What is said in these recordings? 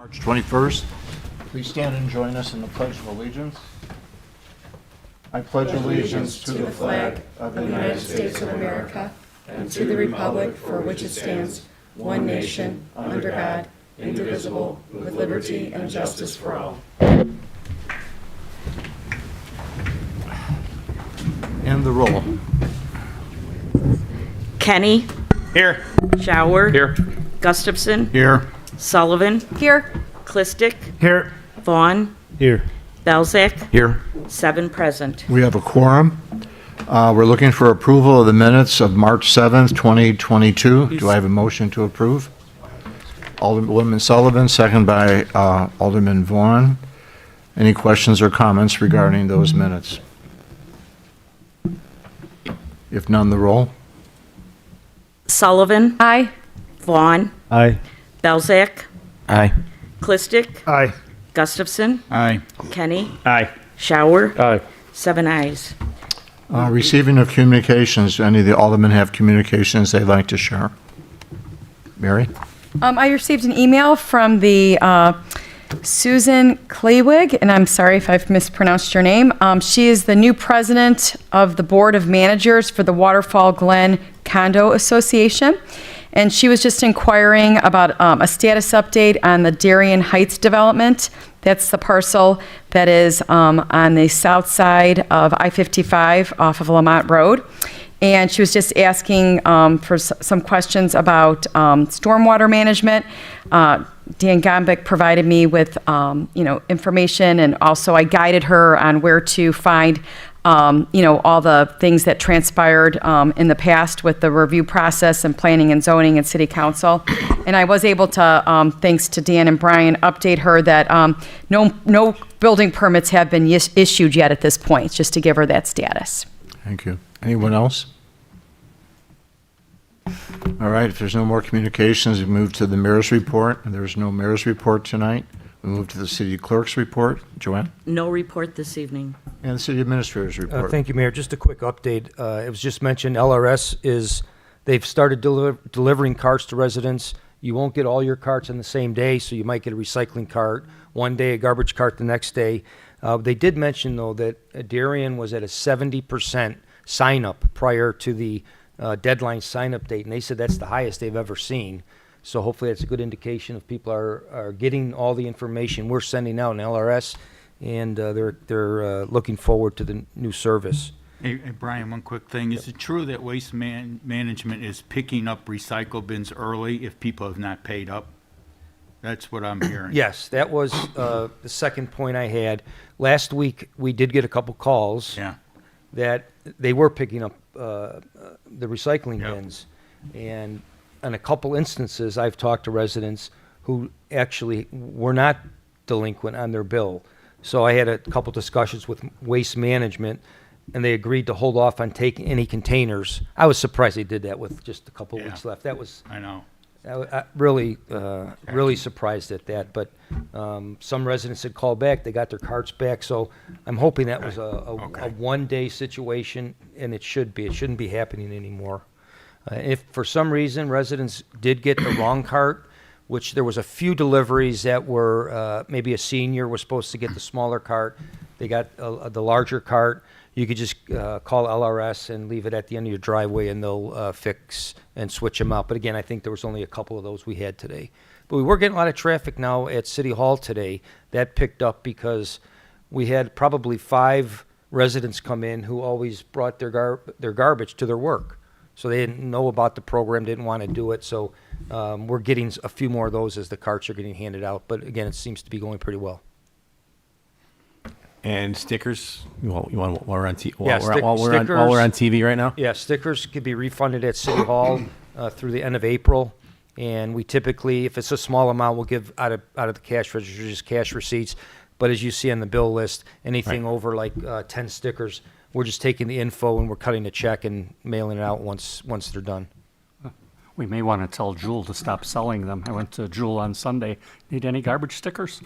March 21st. Please stand and join us in the Pledge of Allegiance. I pledge allegiance to the flag of the United States of America and to the republic for which it stands, one nation, under God, indivisible, with liberty and justice for all. And the roll. Kenny. Here. Shower. Here. Gustafson. Here. Sullivan. Here. Clistic. Here. Vaughn. Here. Belzak. Here. 7 present. We have a quorum. We're looking for approval of the minutes of March 7th, 2022. Do I have a motion to approve? Alderman Sullivan, second by Alderman Vaughn. Any questions or comments regarding those minutes? If none, the roll. Sullivan. Aye. Vaughn. Aye. Belzak. Aye. Clistic. Aye. Gustafson. Aye. Kenny. Aye. Shower. Aye. 7 ayes. Receiving of communications. Do any of the aldermen have communications they'd like to share? Mary? I received an email from the Susan Claywig, and I'm sorry if I've mispronounced your name. She is the new president of the Board of Managers for the Waterfall Glen Condo Association. And she was just inquiring about a status update on the Darien Heights development. That's the parcel that is on the south side of I-55 off of Lamont Road. And she was just asking for some questions about stormwater management. Dan Gombick provided me with, information, and also I guided her on where to find, all the things that transpired in the past with the review process and planning and zoning and city council. And I was able to, thanks to Dan and Brian, update her that no building permits have been issued yet at this point, just to give her that status. Thank you. Anyone else? All right, if there's no more communications, we move to the mayor's report. And there's no mayor's report tonight. We move to the city clerk's report. Joanne? No report this evening. And the city administrator's report. Thank you, Mayor. Just a quick update. It was just mentioned they've started delivering carts to residents. You won't get all your carts on the same day, so you might get a recycling cart one day, a garbage cart the next day. They did mention, though, that Darien was at a 70% sign-up prior to the deadline sign-up date, and they said that's the highest they've ever seen. So hopefully that's a good indication of people are getting all the information we're sending out in LRS, and they're looking forward to the new service. Hey, Brian, one quick thing. Is it true that Waste Management is picking up recycle bins early if people have not paid up? That's what I'm hearing. Yes, that was the second point I had. Last week, we did get a couple calls that they were picking up the recycling bins. And on a couple instances, I've talked to residents who actually were not delinquent on their bill. So I had a couple discussions with Waste Management, and they agreed to hold off on taking any containers. I was surprised they did that with just a couple weeks left. That was I know. I really surprised at that. But some residents had called back. They got their carts back. So I'm hoping that was a one-day situation, and it should be. It shouldn't be happening anymore. If for some reason residents did get the wrong cart, which there was a few deliveries that were maybe a senior was supposed to get the smaller cart, they got the larger cart, you could just call LRS and leave it at the end of your driveway, and they'll fix and switch them out. But again, I think there was only a couple of those we had today. But we were getting a lot of traffic now at City Hall today. That picked up because we had probably 5 residents come in who always brought their garbage to their work. So they didn't know about the program, didn't want to do it. So we're getting a few more of those as the carts are getting handed out. But again, it seems to be going pretty well. And stickers. While we're on TV right now. Yeah, stickers could be refunded at City Hall through the end of April. And we typically, if it's a small amount, we'll give out of the cash register just cash receipts. But as you see on the bill list, anything over like 10 stickers, we're just taking the info and we're cutting a check and mailing it out once they're done. We may want to tell Jewel to stop selling them. I went to Jewel on Sunday. Need any garbage stickers?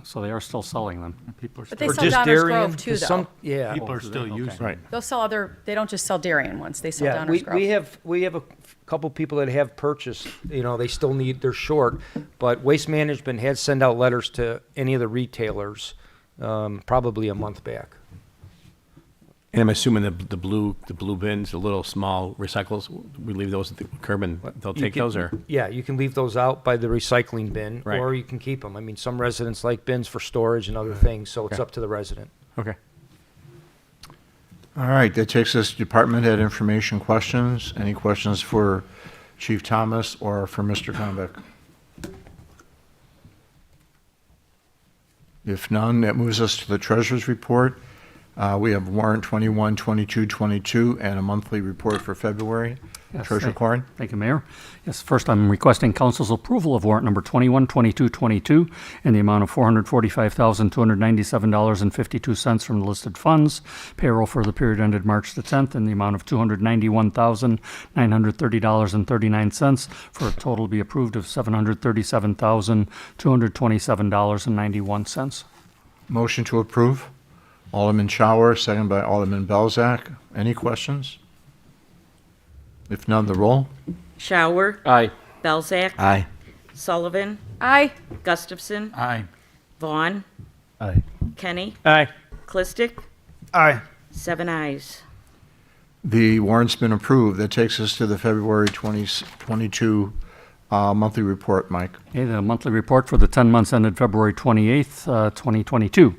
So they are still selling them. People are But they still, sell Just Downers Darien, Grove too, 'cause though. some- Yeah. people are still using Right. it. They'll sell other, they don't just sell Darien ones, they sell Yeah, Downers Grove. we have a couple people that have purchased, they still they're short, but Waste Management had sent out letters to any of the retailers, probably a month back. And I'm assuming the blue bins, the little small recycles, we leave those at the curb and they'll You take can- those, or? Yeah, you can leave those out by the recycling bin, Right. or you can keep them. I mean, some residents like bins for storage and other things, so it's Okay. up to the resident. Okay. All right, that takes us to department head information questions. Any questions for Chief Thomas or for Mr. Convick? If none, that moves us to the treasurer's report. We have warrant 21, 22, 22, and a monthly report for February. Yes, Treasurer Corn? Thank you, Mayor. Yes, first I'm requesting council's approval of warrant number 21, 22, 22 in the amount of $445,297.52 from the listed funds. Payroll for the period ended March the 10th in the amount of $291,930.39 for a total to be approved of $737,227.91. Motion to approve. Alderman Shower, second by Alderman Belzak. Any questions? If none, the roll. Shower. Aye. Belzak. Aye. Sullivan. Aye. Gustafson. Aye. Vaughn. Aye. Kenny. Aye. Clistic. Aye. 7 ayes. The warrant's been approved. That takes us to the February 2022 monthly report, Mike. Okay, the monthly report for the 10 months ended February 28th, 2022.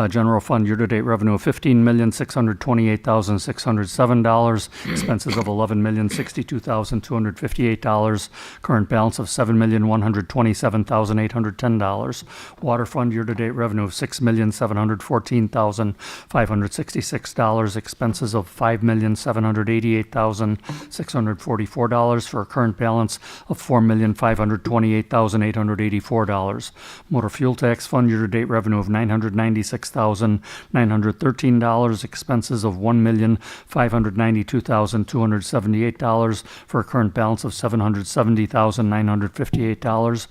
General fund year-to-date revenue of $15,628,607. Expenses of $11,062,258. Current balance of $7,127,810. Water fund year-to-date revenue of $6,714,566. Expenses of $5,788,644 for a current balance of $4,528,884. Motor fuel tax fund year-to-date revenue of $996,913. Expenses of $1,592,278 for a current balance of $770,958.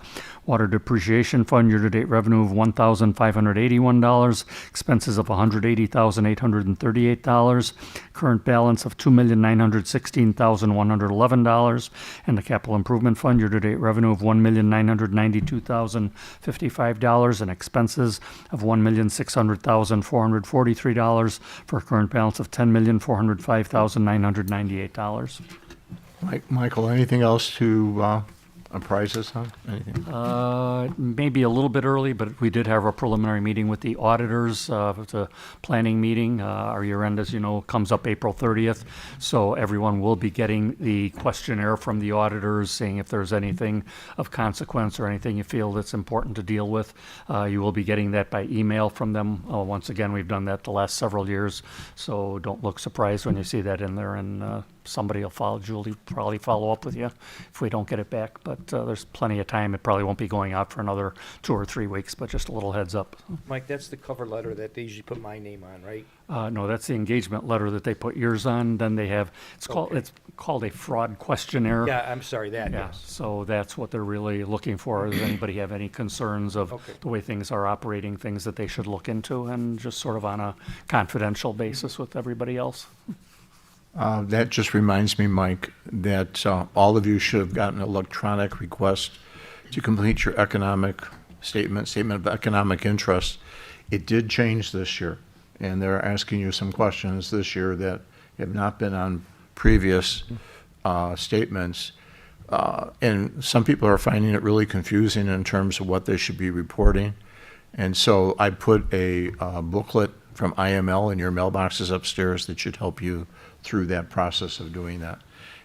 Water depreciation fund year-to-date revenue of $1,581. Expenses of $180,838. Current balance of $2,916,111. And the capital improvement fund year-to-date revenue of $1,992,055 and expenses of $1,600,443 for a current balance of $10,405,998. Michael, anything else to apprise us on? Anything? Maybe a little bit early, but we did have a preliminary meeting with the auditors. It's a planning meeting. Our year end, as you know, comes up April 30th. So everyone will be getting the questionnaire from the auditors, saying if there's anything of consequence or anything you feel that's important to deal with. You will be getting that by email from them. Once again, we've done that the last several years. So don't look surprised when you see that in there, and somebody will follow, Julie will probably follow up with you if we don't get it back. But there's plenty of time. It probably won't be going out for another 2 or 3 weeks, but just a little heads up. Mike, that's the cover letter that they usually put my name on, right? No, that's the engagement letter that they put yours on. Then they have, it's called a fraud questionnaire. Yeah, I'm sorry, that, Yeah, yes. so that's what they're really looking for. Does anybody have any concerns of Okay. the way things are operating, things that they should look into, and just sort of on a confidential basis with everybody else? That just reminds me, Mike, that all of you should have gotten an electronic request to complete your economic statement of economic interest. It did change this year, and they're asking you some questions this year that have not been on previous statements. And some people are finding it really confusing in terms of what they should be reporting. And so I put a booklet from IML in your mailboxes upstairs that should help you through that process of doing that.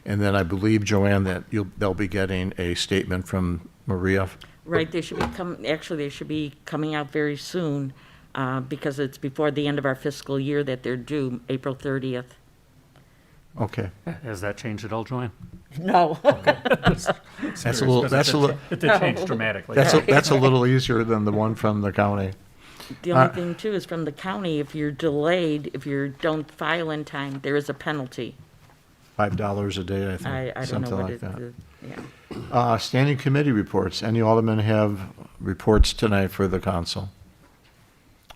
And then I believe, Joanne, that they'll be getting a statement from Maria. Right, they should be coming out very soon, because it's before the end of our fiscal year that they're due, April 30th. Okay. Has that changed at all, Joanne? No. That's a little, It did change dramatically. that's a little easier than the one from the county. The only thing too is from the county, if you're delayed, if you don't file in time, there is a penalty. $5 a day, I think. I don't know something what like it, that. yeah. Standing committee reports. Any aldermen have reports tonight for the council?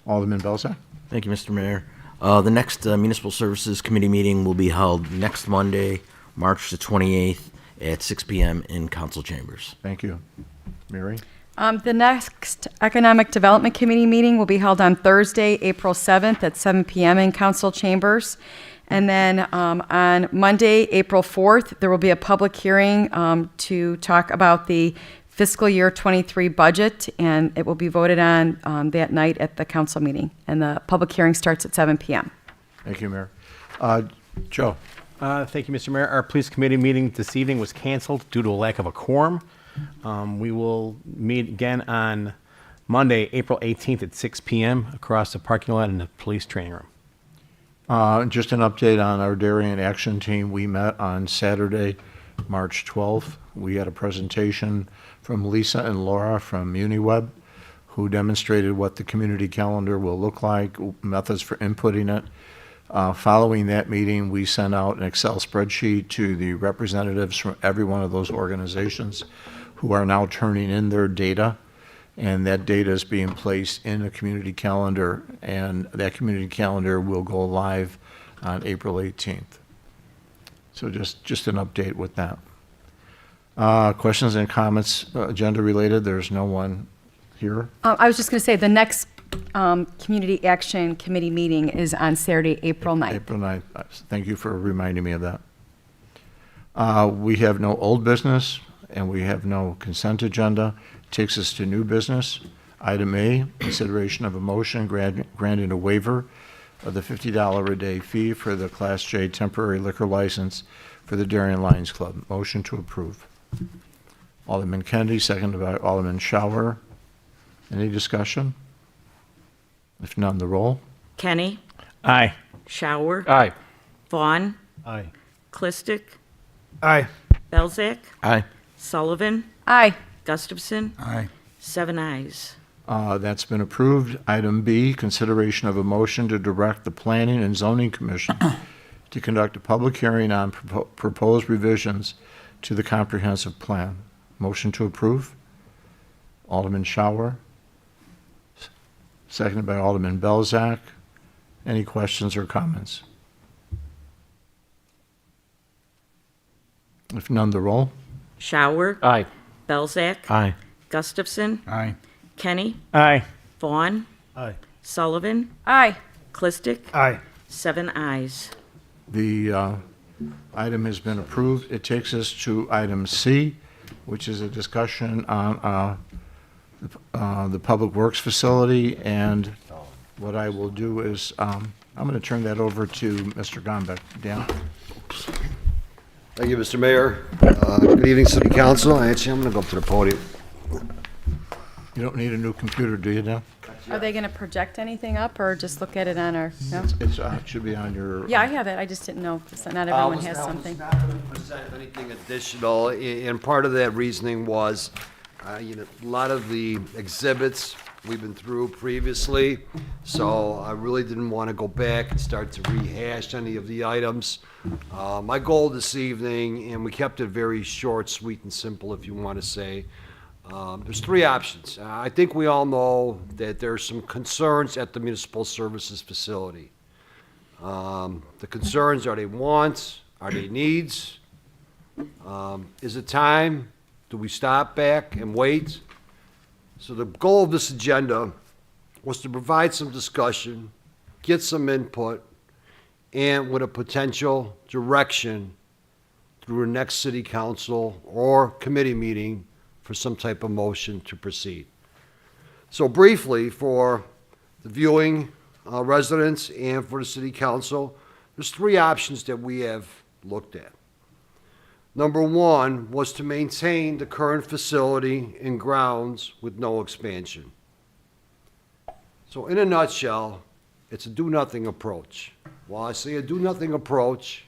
Alderman Belzak? Thank you, Mr. Mayor. The next Municipal Services Committee meeting will be held next Monday, March the 28th at 6 p.m. in council chambers. Thank you. Mary? The next Economic Development Committee meeting will be held on Thursday, April 7th at 7 p.m. in council chambers. And then on Monday, April 4th, there will be a public hearing to talk about the fiscal year 23 budget, and it will be voted on that night at the council meeting. And the public hearing starts at 7 p.m. Thank you, Mayor. Joe? Thank you, Mr. Mayor. Our police committee meeting this evening was canceled due to a lack of a quorum. We will meet again on Monday, April 18th at 6 p.m. across the parking lot in the police training room. Just an update on our Darien Action Team. We met on Saturday, March 12th. We had a presentation from Lisa and Laura from UniWeb, who demonstrated what the community calendar will look like, methods for inputting it. Following that meeting, we sent out an Excel spreadsheet to the representatives from every one of those organizations who are now turning in their data, and that data is being placed in a community calendar, and that community calendar will go live on April 18th. So just an update with that. Questions and comments, agenda related? There's no one here. I was just going to say, the next Community Action Committee meeting is on Saturday, April 9th. April 9th. Thank you for reminding me of that. We have no old business, and we have no consent agenda. Takes us to new business. Item A, consideration of a motion granting a waiver of the $50 a day fee for the Class J temporary liquor license for the Darien Lions Club. Motion to approve. Alderman Kennedy, seconded by Alderman Shower. Any discussion? If none, the roll. Kenny, Aye. Shower, Aye. Vaughn, Aye. Clistic, Aye. Belzak, Aye. Sullivan, Aye. Gustafson, Aye. 7 ayes. That's been approved. Item B, consideration of a motion to direct the Planning and Zoning Commission to conduct a public hearing on proposed revisions to the comprehensive plan. Motion to approve. Alderman Shower. Seconded by Alderman Belzak. Any questions or comments? If none, the roll. Shower, Aye. Belzak, Aye. Gustafson, Aye. Kenny, Aye. Vaughn, Aye. Sullivan, Aye. Clistic, Aye. 7 ayes. The item has been approved. It takes us to item C, which is a discussion on the Public Works Facility, and what I will do is, I'm going to turn that over to Mr. Gombeck. Dan? Thank you, Mr. Mayor. Good evening, City Council. Actually, I'm going to go up to the podium. You don't need a new computer, do you, Dan? Are they going to project anything up or just look at it on our, no? It should be on your... Yeah, I have it. I just didn't know if not everyone has something. I was not going to present anything additional, and part of that reasoning was, a lot of the exhibits we've been through previously, so I really didn't want to go back and start to rehash any of the items. My goal this evening, and we kept it very short, sweet, and simple, if you want to say, there's 3 options. I think we all know that there's some concerns at the Municipal Services Facility. The concerns, are they wants? Are they needs? Is it time? Do we stop back and wait? So the goal of this agenda was to provide some discussion, get some input, and with a potential direction through the next city council or committee meeting for some type of motion to proceed. So briefly, for the viewing residents and for the city council, there's 3 options that we have looked at. Number 1 was to maintain the current facility and grounds with no expansion. So in a nutshell, it's a do-nothing approach. While I say a do-nothing approach,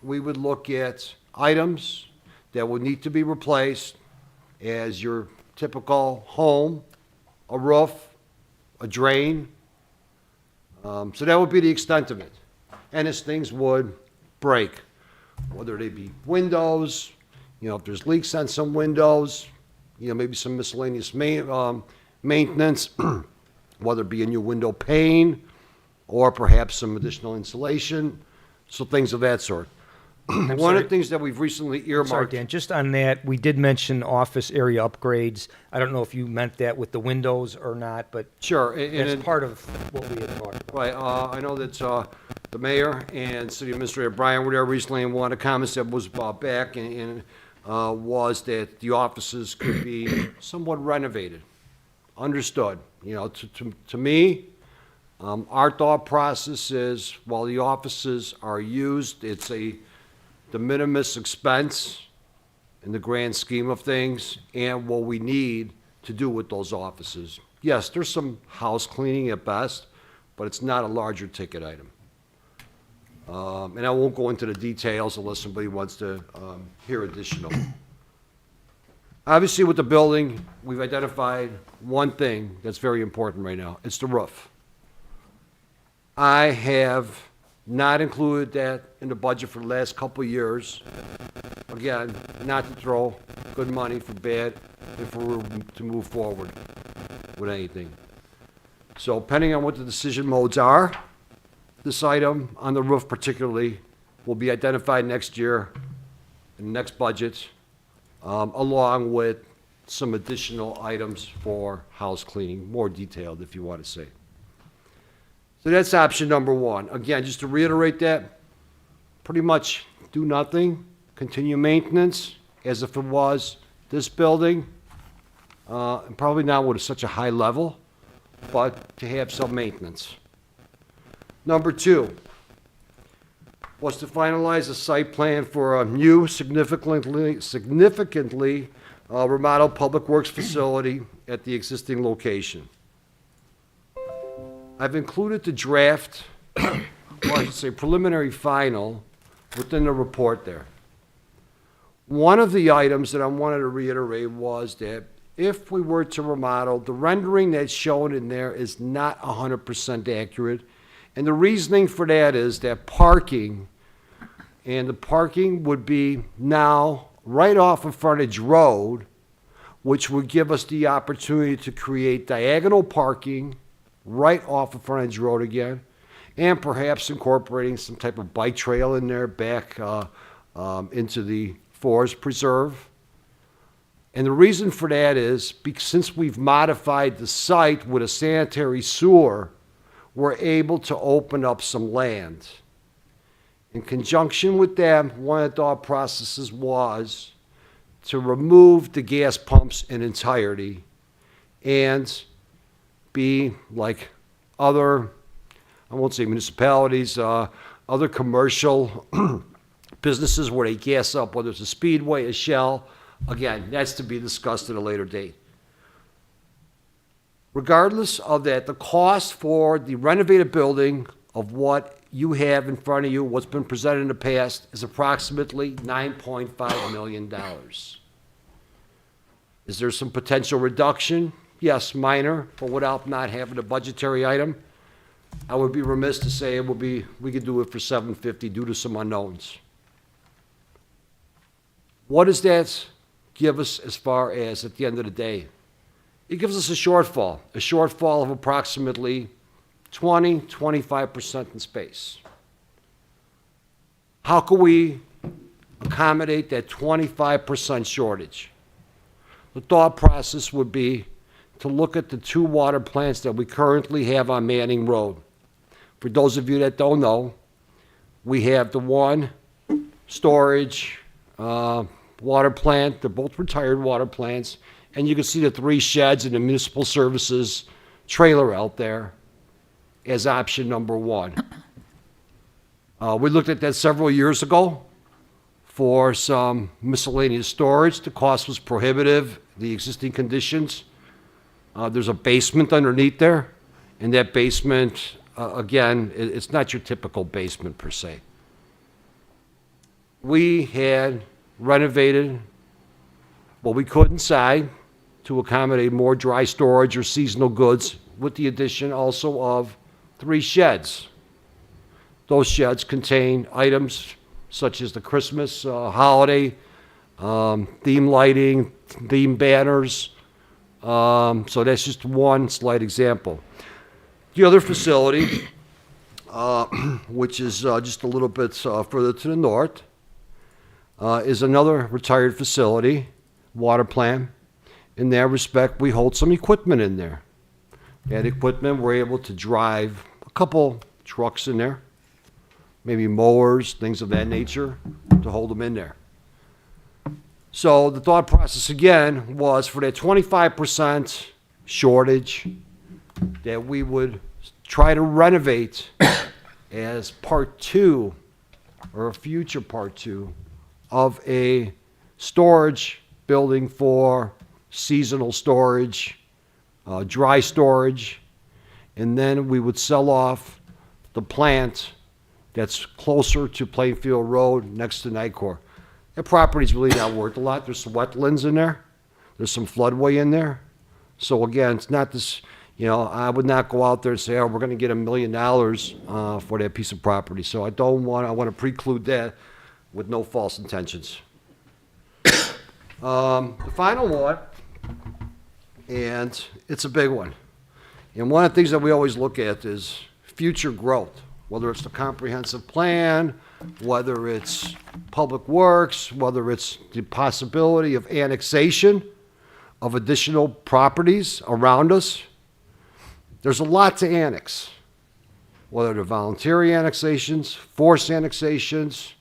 we would look at items that would need to be replaced as your typical home, a roof, a drain. So that would be the extent of it. And as things would break, whether they be windows, if there's leaks on some windows, maybe some miscellaneous maintenance, whether it be a new window pane or perhaps some additional insulation, so things of that sort. One of sorry. the things that we've recently Sorry, earmarked. Dan, just on that, we did mention office area upgrades. I don't know if you meant that with the windows or not, but Sure. And that's part of what we had talked about. Right, I know that the mayor and city administrator Brian were there recently, and one of the comments that was brought back and was that the offices could be somewhat renovated. Understood. To me, our thought process is, while the offices are used, it's a de minimis expense in the grand scheme of things, and what we need to do with those offices. Yes, there's some house cleaning at best, but it's not a larger ticket item. And I won't go into the details unless somebody wants to hear additional. Obviously, with the building, we've identified one thing that's very important right now. It's the roof. I have not included that in the budget for the last couple of years. Again, not to throw good money for bad if we're to move forward with anything. So depending on what the decision modes are, this item on the roof particularly will be identified next year in the next budget, along with some additional items for house cleaning, more detailed if you want to say. So that's option number one. Again, just to reiterate that, pretty much do nothing, continue maintenance as if it was this building, and probably not with such a high level, but to have some maintenance. Number two was to finalize a site plan for a new significantly remodeled public works facility at the existing location. I've included the draft, or I should say preliminary final, within the report there. One of the items that I wanted to reiterate was that if we were to remodel, the rendering that's shown in there is not 100% accurate. And the reasoning for that is that parking, and the parking would be now right off of Frontage Road, which would give us the opportunity to create diagonal parking right off of Frontage Road again, and perhaps incorporating some type of bike trail in there back into the Forest Preserve. And the reason for that is because since we've modified the site with a sanitary sewer, we're able to open up some land. In conjunction with that, one of the thought processes was to remove the gas pumps in entirety and be like other, I won't say municipalities, other commercial businesses where they gas up, whether it's a Speedway, a Shell. Again, that's to be discussed at a later date. Regardless of that, the cost for the renovated building of what you have in front of you, what's been presented in the past, is approximately $9.5 million. Is there some potential reduction? Yes, minor, but without not having a budgetary item. I would be remiss to say we could do it for $750 due to some unknowns. What does that give us as far as, at the end of the day? It gives us a shortfall of approximately 25% in space. How can we accommodate that 25% shortage? The thought process would be to look at the two water plants that we currently have on Manning Road. For those of you that don't know, we have the one storage water plant. They're both retired water plants. And you can see the three sheds and the municipal services trailer out there as option number one. We looked at that several years ago for some miscellaneous storage. The cost was prohibitive, the existing conditions. There's a basement underneath there, and that basement, again, it's not your typical basement per se. We had renovated what we could inside to accommodate more dry storage or seasonal goods, with the addition also of 3 sheds. Those sheds contain items such as the Christmas holiday, theme lighting, theme banners. So that's just one slight example. The other facility, which is just a little bit further to the north, is another retired facility, water plant. In that respect, we hold some equipment in there. That equipment, we're able to drive a couple trucks in there, maybe mowers, things of that nature, to hold them in there. So the thought process again was for that 25% shortage that we would try to renovate as part two or a future part two of a storage building for seasonal storage, dry storage, and then we would sell off the plant that's closer to Plainfield Road next to Nightcore. That property's really not worth a lot. There's some wetlands in there. There's some floodway in there. So again, it's not this, I would not go out there and say, oh, we're going to get $1 million for that piece of property. So I want to preclude that with no false intentions. The final one, and it's a big one. And one of the things that we always look at is future growth, whether it's the comprehensive plan, whether it's public works, whether it's the possibility of annexation of additional properties around us. There's a lot to annex, whether they're voluntary annexations, forced annexations,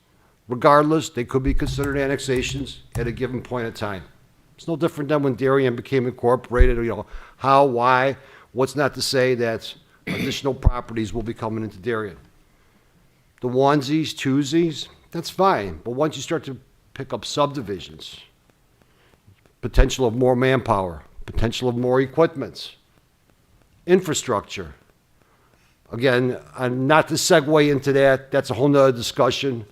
regardless, they could be considered annexations at a given point in time. It's no different than when Darien became incorporated, how, why, what's not to say that additional properties will be coming into Darien. The onesies, twosies, that's fine, but once you start to pick up subdivisions, potential of more manpower, potential of more equipment, infrastructure, again, not to segue into that, that's a whole nother discussion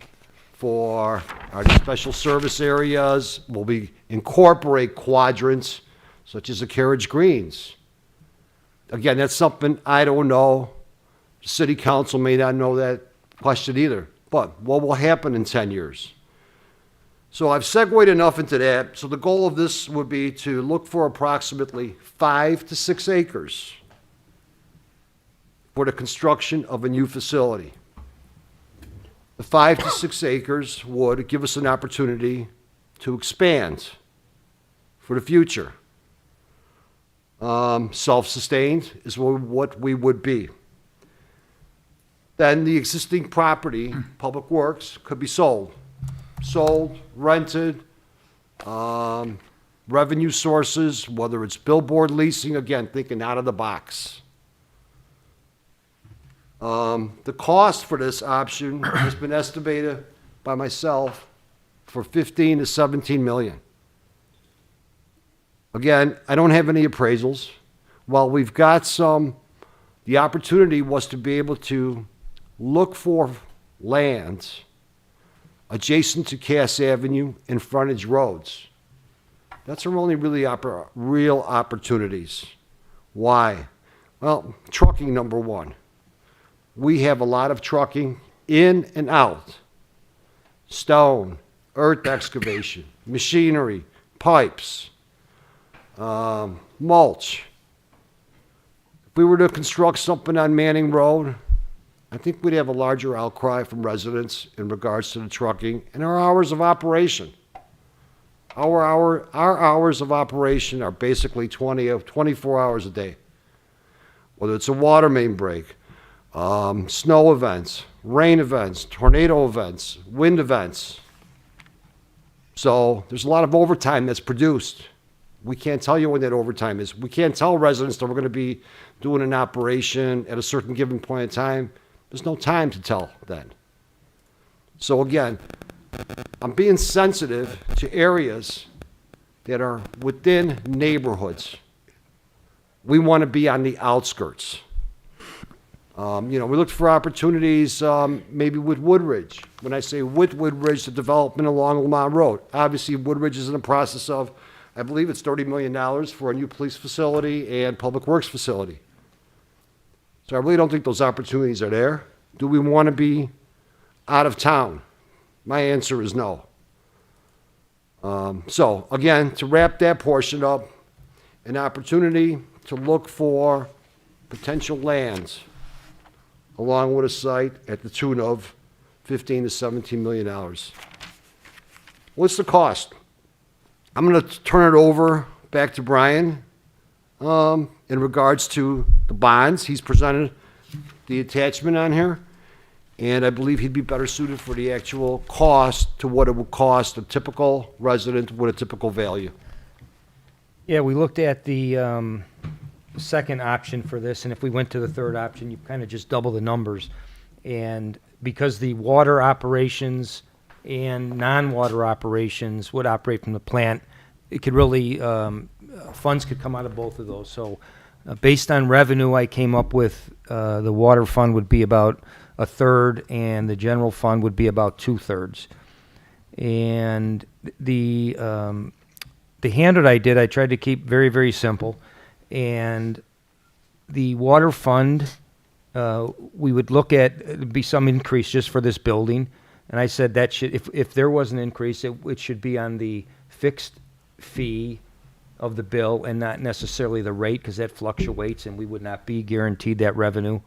for our special service areas. We'll incorporate quadrants such as the carriage greens. Again, that's something I don't know. The city council may not know that question either. But what will happen in 10 years? So I've segued enough into that. So the goal of this would be to look for approximately 5 to 6 acres for the construction of a new facility. The 5 to 6 acres would give us an opportunity to expand for the future. Self-sustained is what we would be. Then the existing property, public works, could be sold. Sold, rented, revenue sources, whether it's billboard leasing, again, thinking out of the box. The cost for this option has been estimated by myself for 15 to 17 million. Again, I don't have any appraisals. While we've got some, the opportunity was to be able to look for land adjacent to Cass Avenue and frontage roads. That's our only really real opportunities. Why? Well, trucking, number one. We have a lot of trucking in and out. Stone, earth excavation, machinery, pipes, mulch. If we were to construct something on Manning Road, I think we'd have a larger outcry from residents in regards to the trucking and our hours of operation. Our hours of operation are basically 24 hours a day. Whether it's a water main break, snow events, rain events, tornado events, wind events. So there's a lot of overtime that's produced. We can't tell you when that overtime is. We can't tell residents that we're going to be doing an operation at a certain given point in time. There's no time to tell then. So again, I'm being sensitive to areas that are within neighborhoods. We want to be on the outskirts. We looked for opportunities maybe with Woodridge. When I say with Woodridge, the development along Lamont Road. Obviously, Woodridge is in the process of, I believe it's $30 million for a new police facility and public works facility. So I really don't think those opportunities are there. Do we want to be out of town? My answer is no. So, again, to wrap that portion up, an opportunity to look for potential lands along with a site at the tune of $15 to $17 million. What's the cost? I'm going to turn it over back to Brian in regards to the bonds. He's presented the attachment on here, and I believe he'd be better suited for the actual cost to what it would cost a typical resident with a typical value. Yeah, we looked at the second option for this, and if we went to the third option, you kind of just double the numbers. And because the water operations and non-water operations would operate from the plant, it could really, funds could come out of both of those. So based on revenue, I came up with the water fund would be about a third, and the general fund would be about 2/3. And the handout I did, I tried to keep very, very simple. And the water fund, we would look at, it'd be some increase just for this building. And I said that should, if there was an increase, it should be on the fixed fee of the bill and not necessarily the rate, because that fluctuates and we would not be guaranteed that revenue.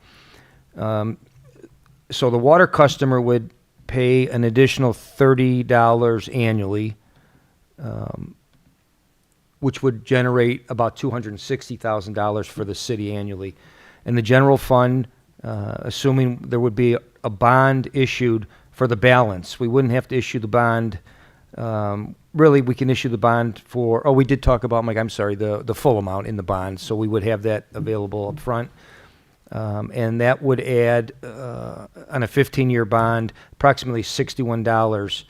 So the water customer would pay an additional $30 annually, which would generate about $260,000 for the city annually. And the general fund, assuming there would be a bond issued for the balance, we wouldn't have to issue the bond. Really, we can issue the bond for, we did talk about, Mike, I'm sorry, the full amount in the bond, so we would have that available up front. And that would add, on a 15-year bond, approximately $61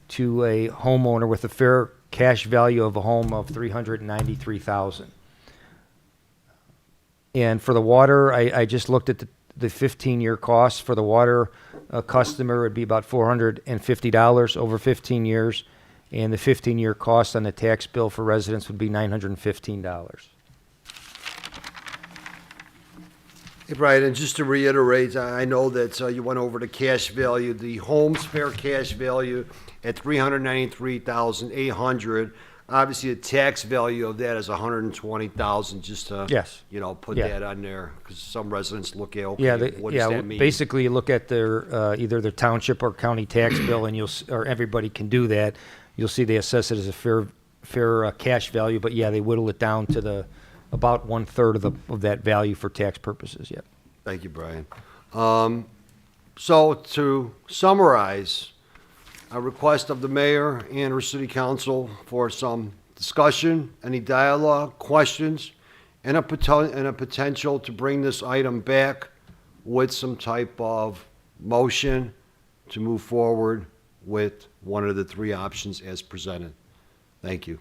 to a homeowner with a fair cash value of a home of $393,000. And for the water, I just looked at the 15-year cost for the water customer would be about $450 over 15 years, and the 15-year cost on the tax bill for residents would be $915. Hey, Brian, and just to reiterate, I know that you went over the cash value, the home's fair cash value at $393,800. Obviously, the tax value of that is $120,000, just to, Yes. put Yeah. that on there, because some residents look at, Yeah, okay, what does that mean? basically you look at their, either their township or county tax bill, and or everybody can do that. You'll see they assess it as a fair cash value, but yeah, they whittle it down to about 1/3 of that value for tax purposes, yeah. Thank you, Brian. So to summarize, a request of the mayor and our city council for some discussion, any dialogue, questions, and a potential to bring this item back with some type of motion to move forward with one of the three options as presented. Thank you.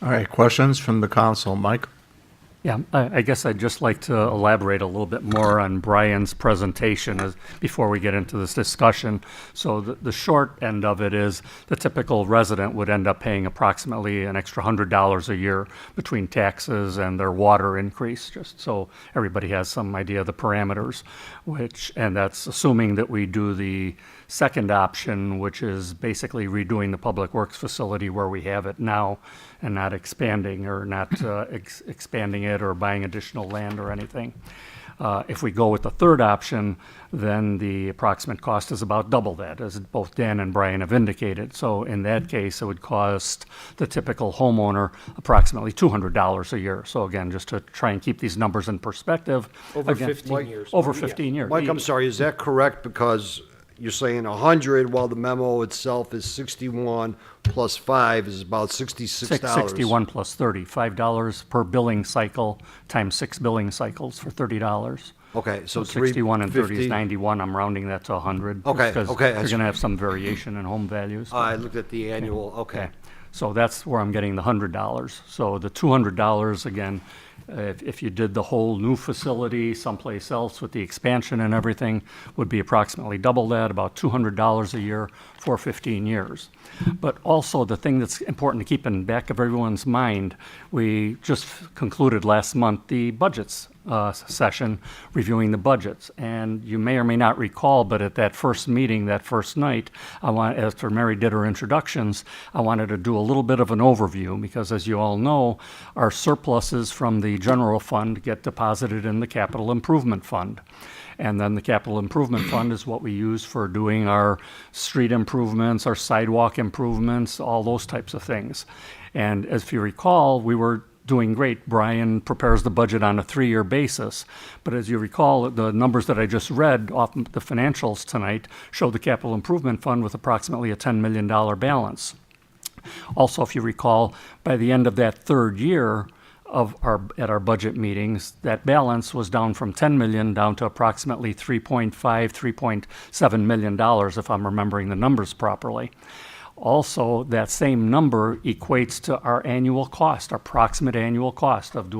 All right, questions from the council. Mike? Yeah, I guess I'd just like to elaborate a little bit more on Brian's presentation before we get into this discussion. So the short end of it is the typical resident would end up paying approximately an extra $100 a year between taxes and their water increase, just so everybody has some idea of the parameters, and that's assuming that we do the second option, which is basically redoing the public works facility where we have it now and not expanding or not expanding it or buying additional land or anything. If we go with the third option, then the approximate cost is about double that, as both Dan and Brian have indicated. So in that case, it would cost the typical homeowner approximately $200 a year. So again, just to try and keep these numbers in perspective. Over again, 15 years. Over 15 years. Mike, I'm sorry, is that correct? Because you're saying 100, while the memo itself is 61 plus 5 is about $66. 61 plus 30, $5 per billing cycle times 6 billing cycles for $30. Okay, so 61 and 30 is 350. 91. I'm rounding that to 100. Okay, Because okay, you're going to have some variation in home values. I looked at the annual, okay. So that's where I'm getting the $100. So the $200, again, If you did the whole new facility someplace else with the expansion and everything, would be approximately double that, about $200 a year for 15 years. But also the thing that's important to keep in the back of everyone's mind, we just concluded last month the budgets session, reviewing the budgets. And you may or may not recall, but at that first meeting, that first night, after Mary did her introductions, I wanted to do a little bit of an overview because, as you all know, our surpluses from the general fund get deposited in the capital improvement fund. And then the capital improvement fund is what we use for doing our street improvements, our sidewalk improvements, all those types of things. And as if you recall, we were doing great. Brian prepares the budget on a 3-year basis. But as you recall, the numbers that I just read off the financials tonight show the capital improvement fund with approximately a $10 million balance. Also, if you recall, by the end of that third year at our budget meetings, that balance was down from 10 million down to approximately 3.7 million dollars, if I'm remembering the numbers properly. Also, that same number equates to our annual cost, our approximate annual cost of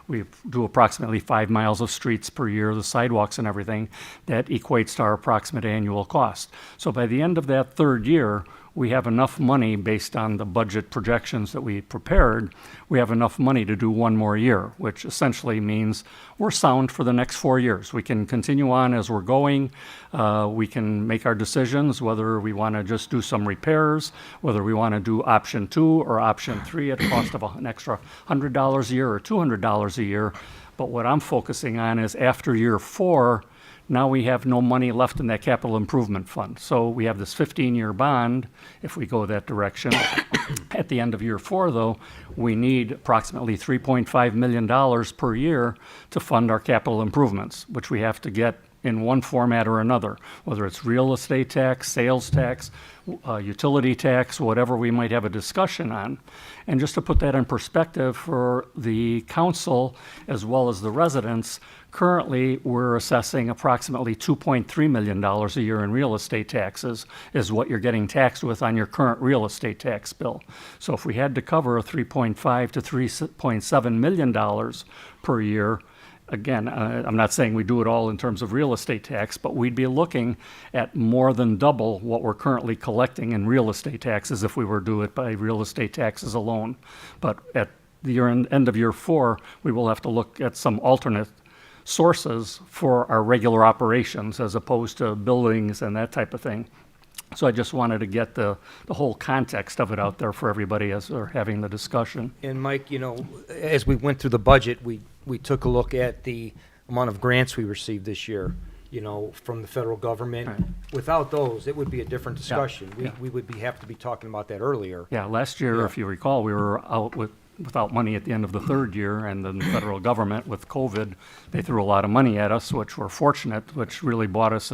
we do approximately 5 miles of streets per year, the sidewalks and everything. That equates to our approximate annual cost. So by the end of that third year, we have enough money based on the budget projections that we prepared. We have enough money to do one more year, which essentially means we're sound for the next 4 years. We can continue on as we're going. We can make our decisions whether we want to just do some repairs, whether we want to do option 2 or option 3 at a cost of an extra $100 a year or $200 a year. But what I'm focusing on is after year 4, now we have no money left in that capital improvement fund. So we have this 15-year bond, if we go that direction. At the end of year 4, though, we need approximately $3.5 million per year to fund our capital improvements, which we have to get in one format or another, whether it's real estate tax, sales tax, utility tax, whatever we might have a discussion on. And just to put that in perspective for the council as well as the residents, currently we're assessing approximately $2.3 million a year in real estate taxes is what you're getting taxed with on your current real estate tax bill. So if we had to cover a $3.5 to $3.7 million per year, again, I'm not saying we do it all in terms of real estate tax, but we'd be looking at more than double what we're currently collecting in real estate taxes if we were to do it by real estate taxes alone. But at the end of year 4, we will have to look at some alternate sources for our regular operations as opposed to buildings and that type of thing. So I just wanted to get the whole context of it out there for everybody as they're having the discussion. And Mike, you know, as we went through the budget, we took a look at the amount of grants we received this year, you know, from the federal government. Right. Without those, it would be a different discussion. yeah. We would have to be talking about that earlier. Yeah, last year, if you recall, we were out without money at the end of the third year, and then the federal government with COVID, they threw a lot of money at us, which we're fortunate, which really bought us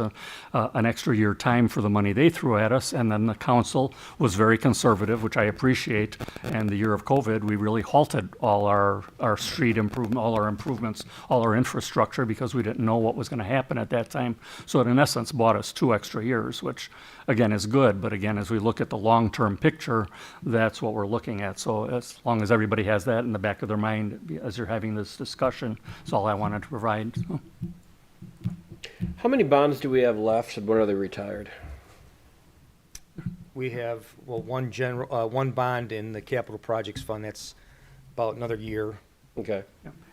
an extra year time for the money they threw at us. And then the council was very conservative, which I appreciate. And the year of COVID, we really halted all our street improvement, all our improvements, all our infrastructure, because we didn't know what was going to happen at that time. So it in essence bought us 2 extra years, which again is good. But again, as we look at the long-term picture, that's what we're looking at. So as long as everybody has that in the back of their mind as you're having this discussion, that's all I wanted to provide. How many bonds do we have left, and when are they retired? We have, well, one bond in the capital projects fund. That's about another year. Okay.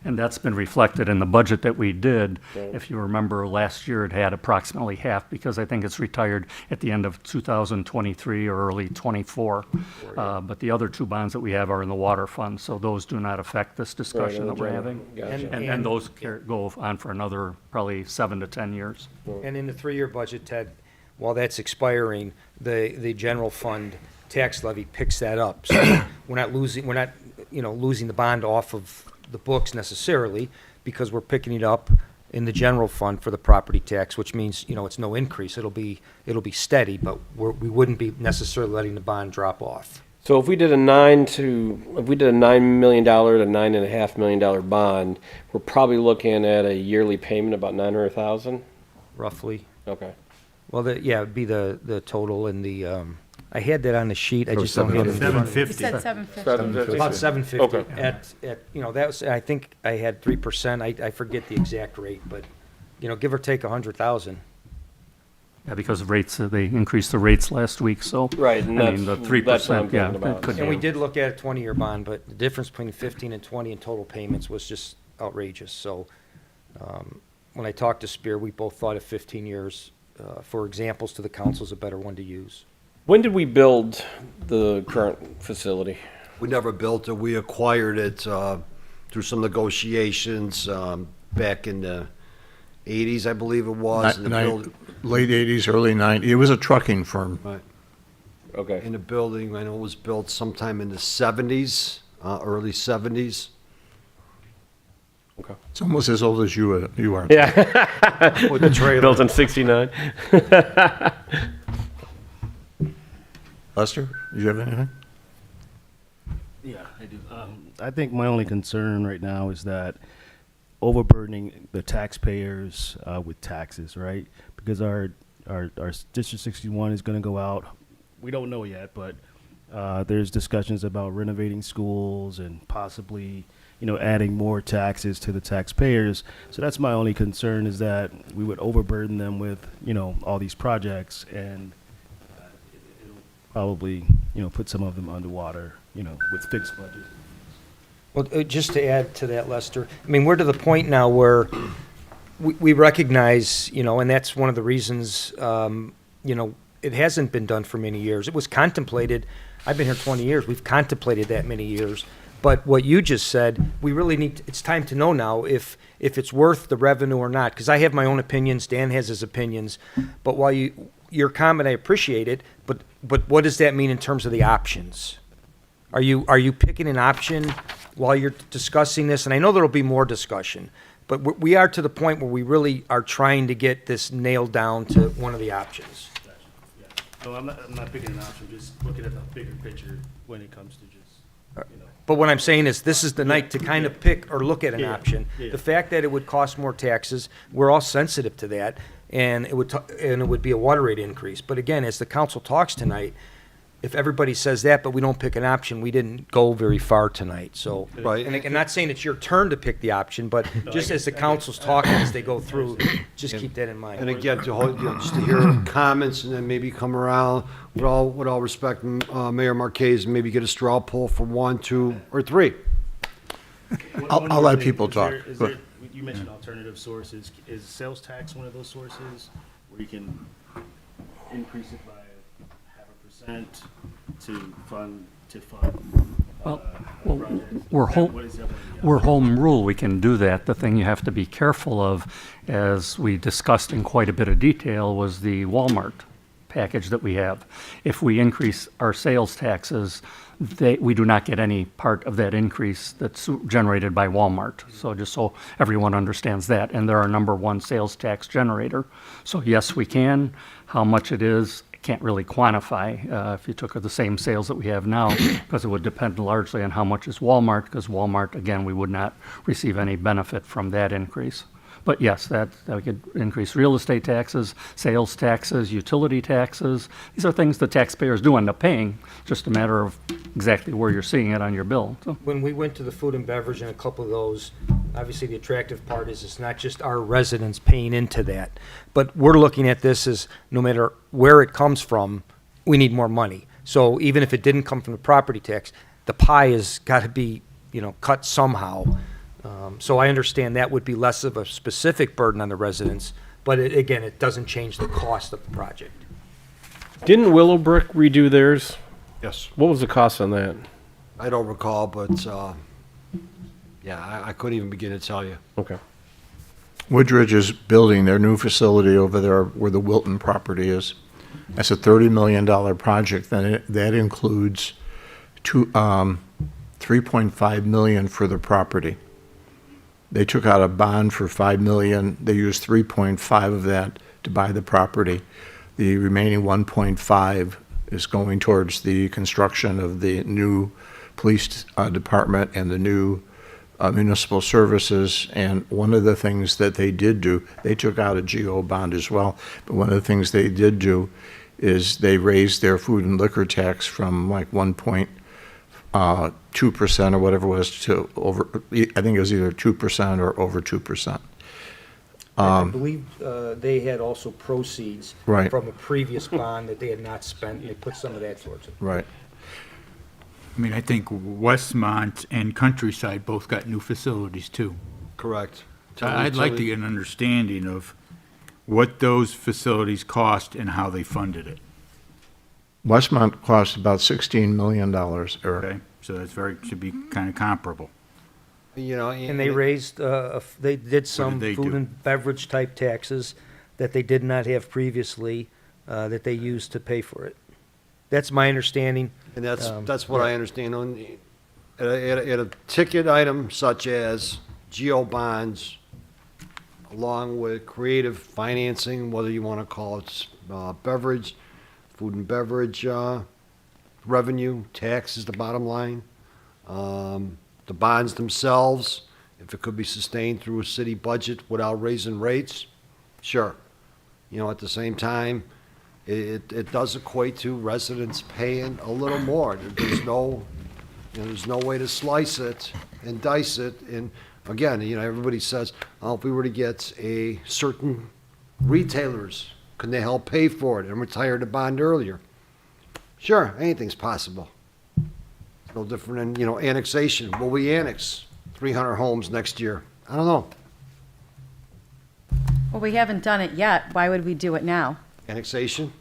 And that's been reflected in the budget that we did. Right. If you remember, last year it had approximately half, because I think it's retired at the end of 2023 or early 24. But the other 2 bonds that we have are in the water fund, so those do not affect this discussion that we're having. Gotcha. And those go on for another probably 7 to 10 years. And in the 3-year budget, Ted, while that's expiring, the general fund tax levy picks that up. So we're not losing the bond off of the books necessarily, because we're picking it up in the general fund for the property tax, which means, you know, it's no increase. It'll be steady, but we wouldn't be necessarily letting the bond drop off. So if we did a $9 million to $9.5 million bond, we're probably looking at a yearly payment about $900,000. Roughly. Okay. Well, it'd be the total and the I had that on the sheet, I just don't have it. in front of me. You 750. said 750. About 750. Okay. That was, I think I had 3%, I forget the exact rate, but, give or take 100,000. Yeah, because of rates, they increased the rates last week, so. Right, and I mean, the that's 3%, what I'm yeah, thinking about. it could And we be. did look at a 20-year bond, but the difference between 15 and 20 in total payments was just outrageous. So when I talked to Spear, we both thought of 15 years, for examples to the council, is a better one to use. When did we build the current facility? We never built it. We acquired it through some negotiations back in the 80s, I believe it was. and the build- Late 80s, early 90s. It was a trucking firm. Right. Okay. In the building, I know it was built sometime in the 70s, early 70s. Okay. It's almost as old as you are. Yeah. With the trailer. Built in 69. Lester, do you have anything? Yeah, I do. I think my only concern right now is that overburdening the taxpayers with taxes, right? Because our District 61 is going to go out. We don't know yet, but there's discussions about renovating schools and possibly, adding more taxes to the taxpayers. So that's my only concern, is that we would overburden them with, all these projects, and it'll probably, put some of them underwater, with fixed budgets. Well, just to add to that, Lester, I mean, we're to the point now where we recognize, and that's one of the reasons, it hasn't been done for many years. It was contemplated. I've been here 20 years. We've contemplated that many years. But what you just said, we really need, it's time to know now if it's worth the revenue or not. Because I have my own opinions, Dan has his opinions. But while your comment, I appreciate it, but what does that mean in terms of the options? Are you picking an option while you're discussing this? And I know there'll be more discussion, but we are to the point where we really are trying to get this nailed down to one of the options. Gotcha. Yeah. No, I'm not picking an option, just looking at the bigger picture when it comes to just, But what I'm saying is, this is the night to kind of pick or look at an Yeah, option. yeah. The fact that it would cost more taxes, we're all sensitive to that, and it would be a water rate increase. But again, as the council talks tonight, if everybody says that, but we don't pick an option, we didn't go very far tonight, so. Right. And I'm not saying it's your turn to pick the option, but just as the council's talking, as they go through, just keep that in mind. And again, just to hear comments and then maybe come around, with all respect, Mayor Marquez, maybe get a straw poll for 1, 2, or 3. I'll One more let thing. people Is talk. there- is Go there- You mentioned alternative sources. Is sales tax one of those sources where you can increase it by 0.5% to fund? Well, projects? we're Is that- home- what is that one of the We're options? home rule, we can do that. The thing you have to be careful of, as we discussed in quite a bit of detail, was the Walmart package that we have. If we increase our sales taxes, we do not get any part of that increase that's generated by Walmart. So just so everyone understands that, and they're our number one sales tax generator. So yes, we can. How much it is, I can't really quantify if you took the same sales that we have now, because it would depend largely on how much is Walmart, because Walmart, again, we would not receive any benefit from that increase. But yes, that we could increase real estate taxes, sales taxes, utility taxes. These are things the taxpayers do end up paying, just a matter of exactly where you're seeing it on your bill. So, When we went to the food and beverage and a couple of those, obviously the attractive part is it's not just our residents paying into that, but we're looking at this as no matter where it comes from, we need more money. So even if it didn't come from the property tax, the pie has got to be, cut somehow. So I understand that would be less of a specific burden on the residents, but again, it doesn't change the cost of the project. Didn't Willowbrook redo theirs? Yes. What was the cost on that? I don't recall, but, yeah, I couldn't even begin to tell you. Okay. Woodridge is building their new facility over there where the Wilton property is. That's a $30 million project. That includes $3.5 million for the property. They took out a bond for $5 million. They used 3.5 of that to buy the property. The remaining 1.5 is going towards the construction of the new police department and the new municipal services. And one of the things that they did do, they took out a GO bond as well, but one of the things they did do is they raised their food and liquor tax from like 1.2% or whatever it was to over, I think it was either 2% or over 2%. I believe they had also proceeds Right. from a previous bond that they had not spent, and they put some of that towards it. Right. I mean, I think Westmont and Countryside both got new facilities too. Correct. I'd like to get an understanding of what those facilities cost and how they funded it, Westmont cost about $16 million, Eric. okay? So that's should be kind of comparable. You know, And they raised, they did some they food do? and beverage type taxes that they did not have previously, that they used to pay for it. That's my understanding. And that's what I understand on, at a ticket item such as geo bonds, along with creative financing, whether you want to call it beverage, food and beverage revenue, tax is the bottom line. The bonds themselves, if it could be sustained through a city budget without raising rates, sure. You know, at the same time, it does equate to residents paying a little more. There's no, there's no way to slice it and dice it. And again, everybody says, oh, if we were to get a certain retailers, can they help pay for it and retire the bond earlier? Sure, anything's possible. It's no different than, annexation. Will we annex 300 homes next year? I don't know. Well, we haven't done it yet. Why would we do it now? Annexation?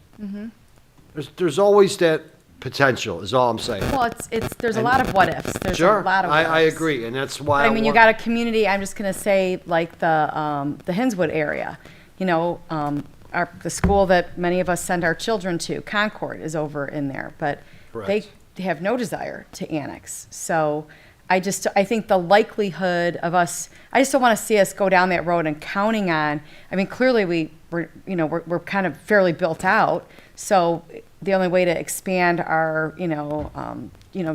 There's always that potential, is all I'm saying. Well, there's a lot of what ifs. There's Sure, a lot of what I ifs. agree, and that's why I mean, you got a community, I'm just gonna say, like the Hinswood area. The school that many of us send our children to, Concord, is over in there, but they Correct. have no desire to annex. So I think the likelihood of us, I just don't want to see us go down that road and counting on, I mean, clearly we're kind of fairly built out. So the only way to expand our,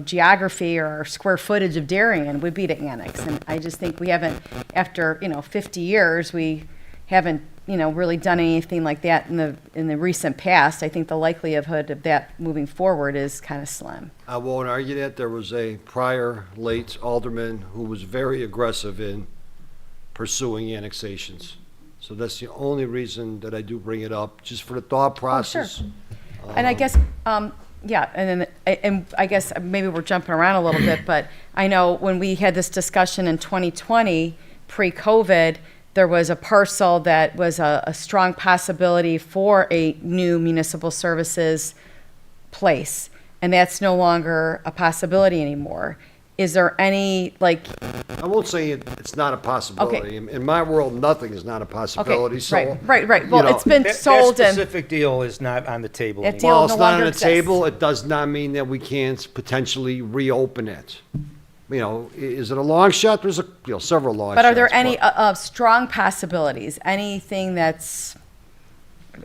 geography or our square footage of Darien would be to annex. And I just think we haven't, after, 50 years, we haven't, really done anything like that in the recent past. I think the likelihood of that moving forward is kind of slim. I won't argue that. There was a prior late alderman who was very aggressive in pursuing annexations. So that's the only reason that I do bring it up, just for the thought process. And I guess, yeah, and I guess maybe we're jumping around a little bit, but I know when we had this discussion in 2020, pre-COVID, there was a parcel that was a strong possibility for a new municipal services place, and that's no longer a possibility anymore. Is there any, I won't say it's not a possibility. Okay. In my world, nothing is not a possibility, so. right. Well, you know, it's been sold That and, specific deal is not on the table That anymore. deal- Well, no it's not longer on the exists. table. It does not mean that we can't potentially reopen it. Is it a long shot? There's several long shots. but are there any strong possibilities? Anything that's,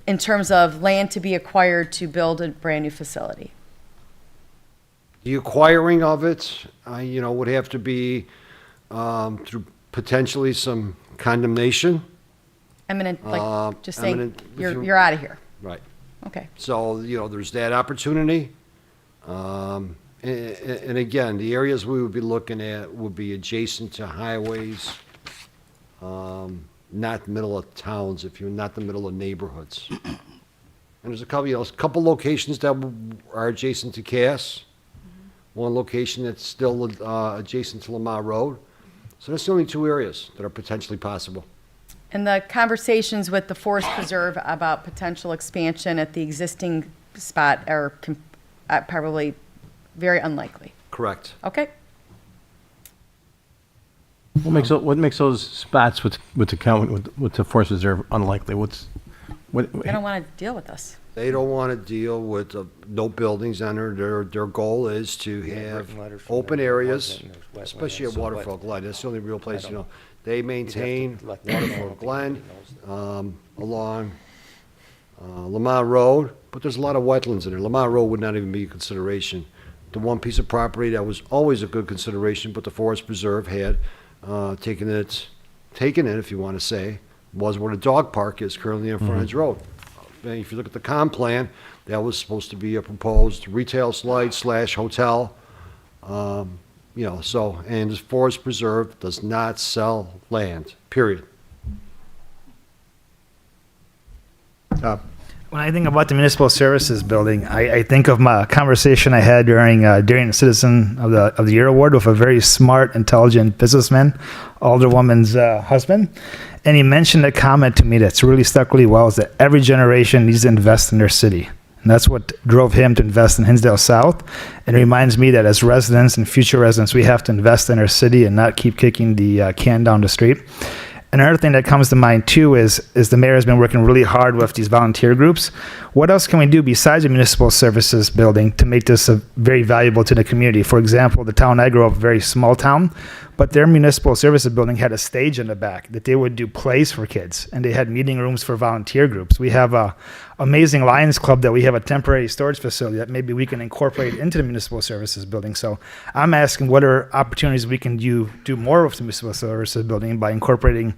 in terms of land to be acquired to build a brand-new facility? The acquiring of it, would have to be through potentially some condemnation. Eminent, just saying, eminent- you're out of here. Right. Okay. So, there's that opportunity. And again, the areas we would be looking at would be adjacent to highways, not the middle of towns, if you're not the middle of neighborhoods. And there's a couple locations that are adjacent to Cass. One location that's still adjacent to Lamar Road. So that's the only two areas that are potentially possible. And the conversations with the Forest Preserve about potential expansion at the existing spot are probably very unlikely. Correct. Okay? What makes those spots with the Forest Reserve unlikely? They don't want to deal with us. They don't want to deal with no buildings on there. Their goal is to have written letters from open them. areas, There's wetlands, especially at so Waterfall Glen. That's the only real place, I don't- They maintain let them know. Waterfall Glen along Lamar Road, but there's a lot of wetlands in there. Lamar Road would not even be a consideration. The one piece of property that was always a good consideration, but the Forest Preserve had taken it, if you want to say, was where the dog park is currently on Frontage Road. if you look at the comp plan, that was supposed to be a proposed retail site / hotel. You know, so, and this forest preserve does not sell land, period. When I think about the municipal services building, I think of my conversation I had during Darien Citizen of the Year award with a very smart, intelligent businessman, Alderwoman's husband, and he mentioned a comment to me that's really stuck really well: is that every generation needs to invest in their city, and that's what drove him to invest in Hinsdale South. And it reminds me that as residents and future residents, we have to invest in our city and not keep kicking the can down the street. Another thing that comes to mind too is the mayor has been working really hard with these volunteer groups. What else can we do besides the municipal services building to make this very valuable to the community? For example, the town I grew up, a very small town, but their municipal services building had a stage in the back that they would do plays for kids, and they had meeting rooms for volunteer groups. We have a amazing Lions Club that we have a temporary storage facility that maybe we can incorporate into the municipal services building. So I'm asking what are opportunities we can do more with the municipal services building by incorporating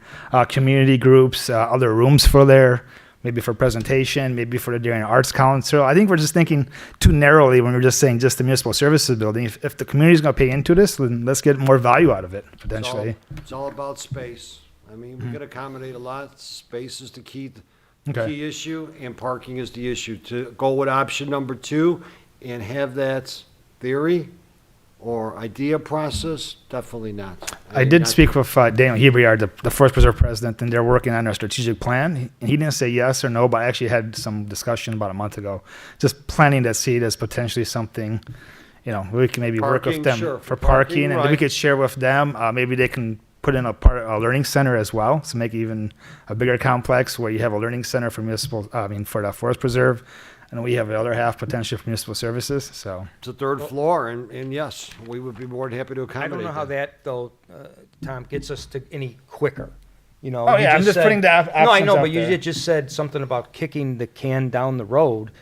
community groups, other rooms for there, maybe for presentation, maybe for the Darien Arts Council. I think we're just thinking too narrowly when we're just saying just the municipal services building. If the community's going to pay into this, then let's get more value out of it, potentially. It's all about space. I mean, we could accommodate a lot. Space is the key Okay. issue, and parking is the issue. To go with option number 2 and have that theory or idea process, definitely not. I did speak with Daniel Hebrard, the Forest Preserve president, and they're working on their strategic plan. And he didn't say yes or no, but I actually had some discussion about a month ago, just planting that seed as potentially something, you know, we can maybe work with Parking, them sure. for parking, and Parking, we right. could share with them. Maybe they can put in a learning center as well, so make it even a bigger complex where you have a learning center for for the Forest Preserve, and we have the other half potentially for municipal services. So It's a 3rd floor, and yes, we would be more than happy to I accommodate don't know how that, though, Tom, gets us to any quicker. You know, Oh, you yeah, I'm just said- putting the No, I options know, out but you there. just said something about kicking the can down the road.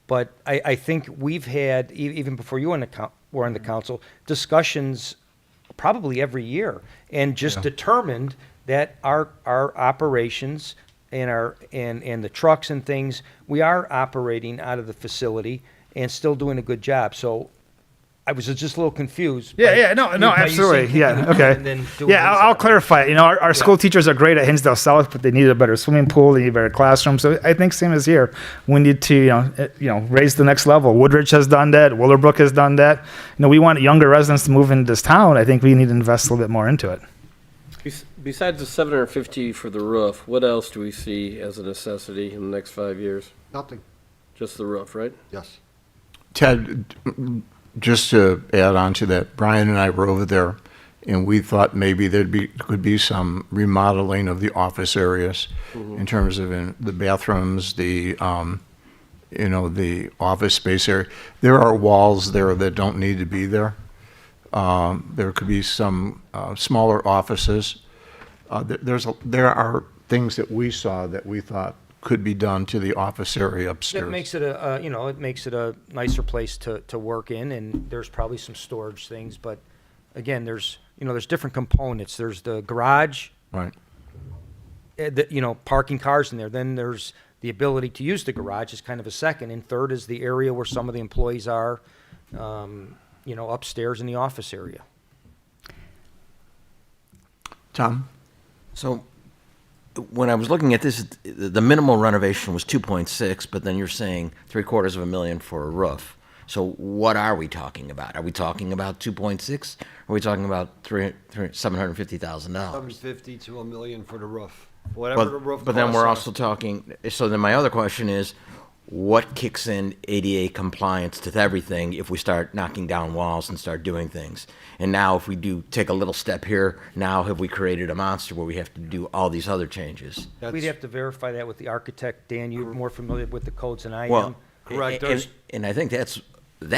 But I think we've had, even before you were on the council, discussions probably every year, and just determined that our operations and the trucks and things, we are operating out of the facility and still doing a good job. So I was just a little confused. Yeah, no, by you absolutely. saying Yeah, kicking it okay. and then doing Yeah, this. I'll clarify. You know, our school teachers are great at Hinsdale South, but they need a better swimming pool, they need a better classroom. So I think same as here, we need to, raise the next level. Woodridge has done that. Willowbrook has done that. You know, we want younger residents to move into this town. I think we need to invest a little bit more into it. Besides the 750 for the roof, what else do we see as a necessity in the next 5 years? Nothing, Just the roof, right? yes. Ted, just to add on to that, Brian and I were over there, and we thought maybe could be some remodeling of the office areas in terms of the bathrooms, the office space area. There are walls there that don't need to be there. There could be some smaller offices. There are things that we saw that we thought could be done to the office area upstairs. That makes it it makes it a nicer place to work in, and there's probably some storage things, but again, there's different components. There's the garage, Right. Parking cars in there. Then there's the ability to use the garage is kind of a second, and third is the area where some of the employees are, upstairs in the office area. Tom? So when I was looking at this, the minimal renovation was 2.6, but then you're saying $750,000 for a roof. So what are we talking about? Are we talking about 2.6? Or are we talking about $750,000? 750 to $1 million for the roof. Whatever the roof But then costs we're are. also talking, so then my other question is, what kicks in ADA compliance to everything if we start knocking down walls and start doing things? And now if we do take a little step here, now have we created a monster where we have to do all these other changes? We'd have to verify that with the architect. Dan, you're more familiar with the codes than I am. Well, Correct. and I think that's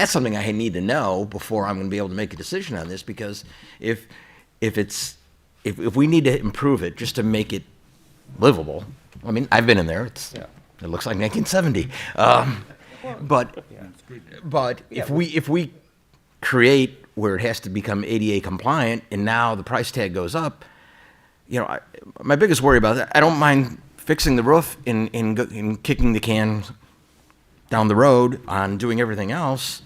something I need to know before I'm going to be able to make a decision on this, because if we need to improve it just to make it livable, I mean, I've been in there. It looks like 1970. But if we create where it has to become ADA compliant, and now the price tag goes up, my biggest worry about that, I don't mind fixing the roof and kicking the can down the road on doing everything else,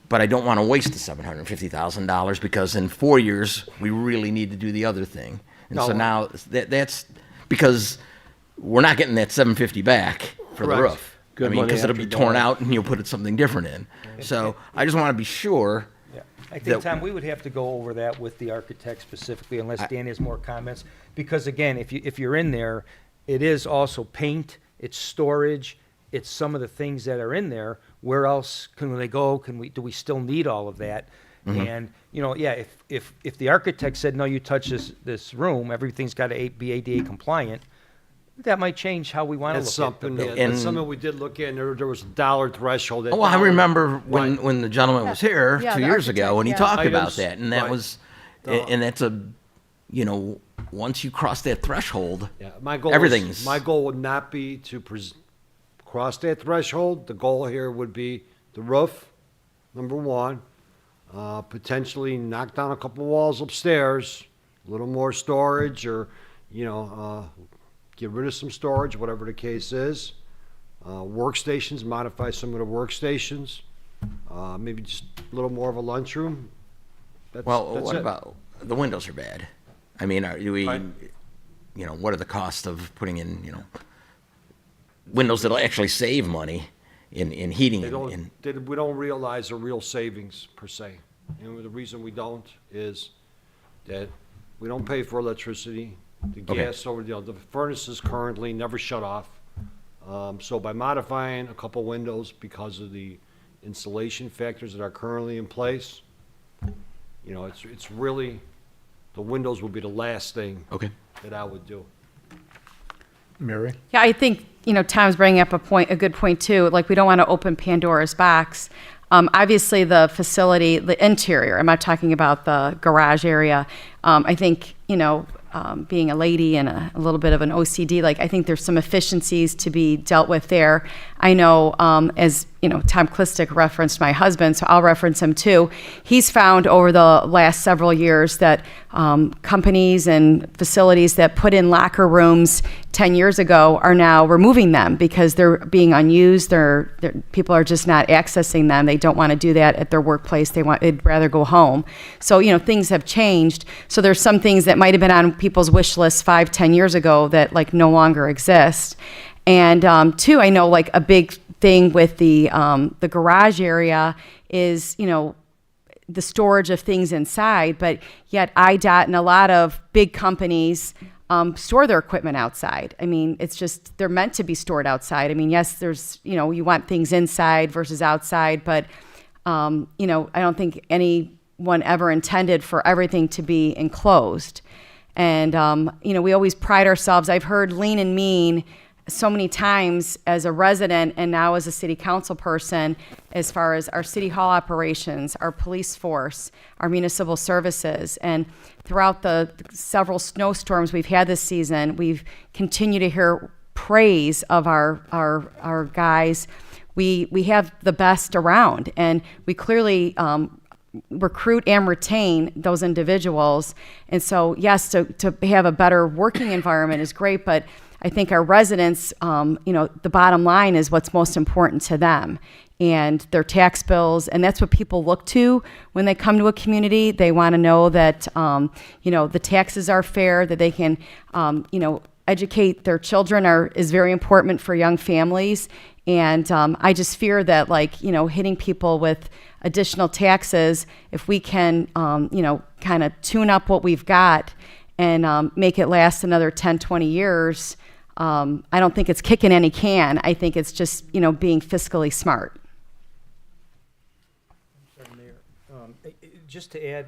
but I don't want to waste the $750,000 because in 4 years, we really need to do the other thing. And so No. now that's because we're not getting that 750 back for the Correct. roof. Good I mean, money because it'll after be torn dollar. out and you'll put something different in. So I just want to be sure. Yeah, I think, that- Tom, we would have to go over that with the architect specifically, unless Dan has more comments. Because again, if you're in there, it is also paint, it's storage, it's some of the things that are in there. Where else can they go? Do we still need all of that? And, yeah, if the architect said, no, you touch this room, everything's got to be ADA compliant, that might change how we want to That's look at the something, building. that's And- something we did look at, and there was a dollar threshold. Oh, I remember when the gentleman was here Yeah, 2 the years ago, architect, and he yeah. talked about Items, that, and that right. was, and that's once you cross that threshold, Yeah, my goal everything's- my goal would not be to cross that threshold. The goal here would be the roof, number one. Potentially knock down a couple walls upstairs, a little more storage, or get rid of some storage, whatever the case is. Workstations, modify some of the workstations. Maybe just a little more of a lunchroom. That's what it. about, the windows are bad. I mean, do we, Right. what are the costs of putting in, windows that'll actually save money in heating They and we don't realize the real savings per se. And the reason we don't is that we don't pay for electricity, the Okay. gas over, the furnaces currently never shut off. So by modifying a couple windows because of the insulation factors that are currently in place, it's really, the windows would be the last thing Okay. that I would do. Mary? Yeah, I think, Tom's bringing up a good point too. Like, we don't want to open Pandora's box. Obviously, the facility, the interior, I'm not talking about the garage area. I think, being a lady and a little bit of an OCD, like, I think there's some efficiencies to be dealt with there. I know, as Tom Klistic referenced my husband, so I'll reference him too. He's found over the last several years that companies and facilities that put in locker rooms 10 years ago are now removing them because they're being unused. People are just not accessing them. They don't want to do that at their workplace. They'd rather go home. So, things have changed. So there's some things that might have been on people's wish list 5-10 years ago that like no longer exist. And two, I know like a big thing with the garage area is, the storage of things inside, but yet IDOT and a lot of big companies store their equipment outside. I mean, it's just, they're meant to be stored outside. I mean, yes, there's, you want things inside versus outside, but, I don't think anyone ever intended for everything to be enclosed. And, we always pride ourselves. I've heard lean and mean so many times as a resident and now as a city council person, as far as our city hall operations, our police force, our municipal services. And throughout the several snowstorms we've had this season, we've continued to hear praise of our guys. We have the best around, and we clearly recruit and retain those individuals. And so, yes, to have a better working environment is great, but I think our residents, the bottom line is what's most important to them and their tax bills. And that's what people look to when they come to a community. They want to know that, the taxes are fair, that they can, educate their children is very important for young families. And I just fear that, hitting people with additional taxes, if we can, kind of tune up what we've got and make it last another 10, 20 years, I don't think it's kicking any can. I think it's just, being fiscally smart. Sorry, Mayor. Just to add,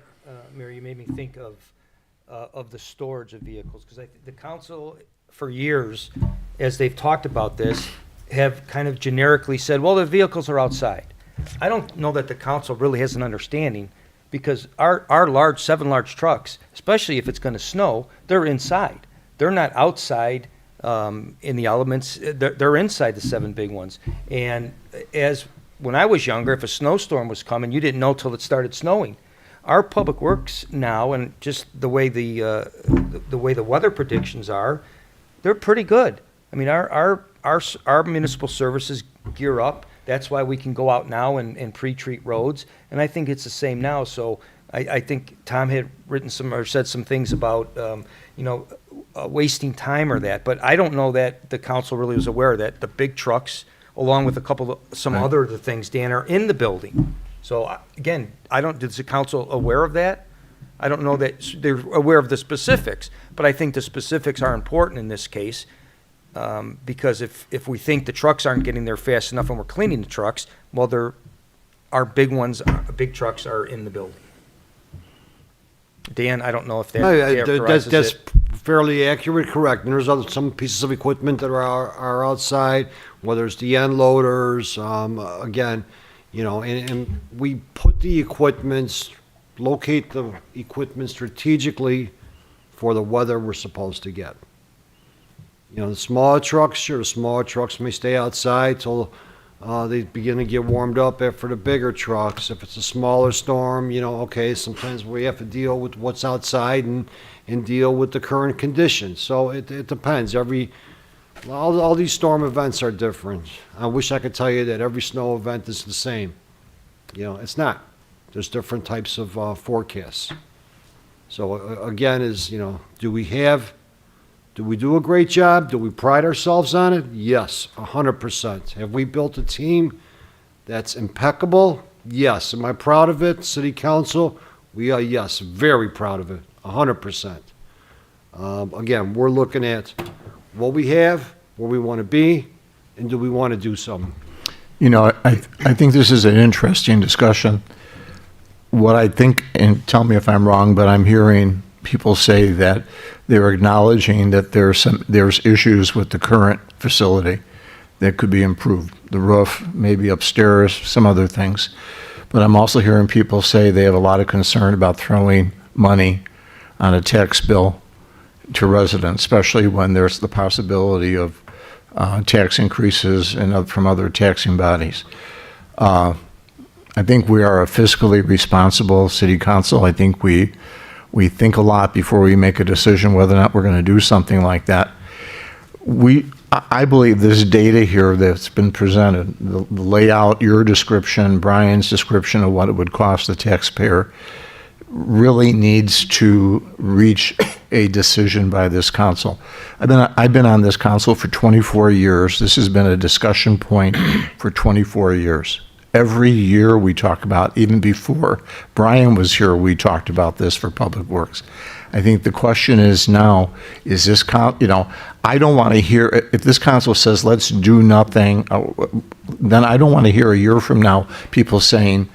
Mary, you made me think of the storage of vehicles, because the council, for years, as they've talked about this, have kind of generically said, well, the vehicles are outside. I don't know that the council really has an understanding, because our 7 large trucks, especially if it's going to snow, they're inside. They're not outside in the elements. They're inside the 7 big ones. And when I was younger, if a snowstorm was coming, you didn't know till it started snowing. Our public works now, and just the way the weather predictions are, they're pretty good. I mean, our municipal services gear up. That's why we can go out now and pre-treat roads, and I think it's the same now. So I think Tom had written or said some things about, wasting time or that, but I don't know that the council really was aware that the big trucks, along with some other things, Dan, are in the building. So again, is the council aware of that? I don't know that they're aware of the specifics, but I think the specifics are important in this case. Because if we think the trucks aren't getting there fast enough and we're cleaning the trucks, well, our big trucks are in the building. Dan, I don't know if that characterizes That's it. fairly accurate, correct. And there's some pieces of equipment that are outside, whether it's the end loaders, again, and we put the locate the equipment strategically for the weather we're supposed to get. The smaller trucks, sure, the smaller trucks may stay outside till they begin to get warmed up after the bigger trucks. If it's a smaller storm, okay, sometimes we have to deal with what's outside and deal with the current conditions. So it depends. All these storm events are different. I wish I could tell you that every snow event is the same. It's not. There's different types of forecasts. So again, do we do a great job? Do we pride ourselves on it? Yes, 100%. Have we built a team that's impeccable? Yes. Am I proud of it? City Council? We are, yes, very proud of it, 100%. Again, we're looking at what we have, where we want to be, and do we want to do something? I think this is an interesting discussion. What I think, and tell me if I'm wrong, but I'm hearing people say that they're acknowledging that there's issues with the current facility that could be improved. The roof, maybe upstairs, some other things. But I'm also hearing people say they have a lot of concern about throwing money on a tax bill to residents, especially when there's the possibility of tax increases from other taxing bodies. I think we are a fiscally responsible city council. I think we think a lot before we make a decision whether or not we're going to do something like that. I believe this data here that's been presented, the layout, your description, Brian's description of what it would cost the taxpayer, really needs to reach a decision by this council. I've been on this council for 24 years. This has been a discussion point for 24 years. Every year we talk about, even before Brian was here, we talked about this for Public Works. I think the question is now, is this, I don't want to hear, if this council says, let's do nothing, then I don't want to hear a year from now people saying,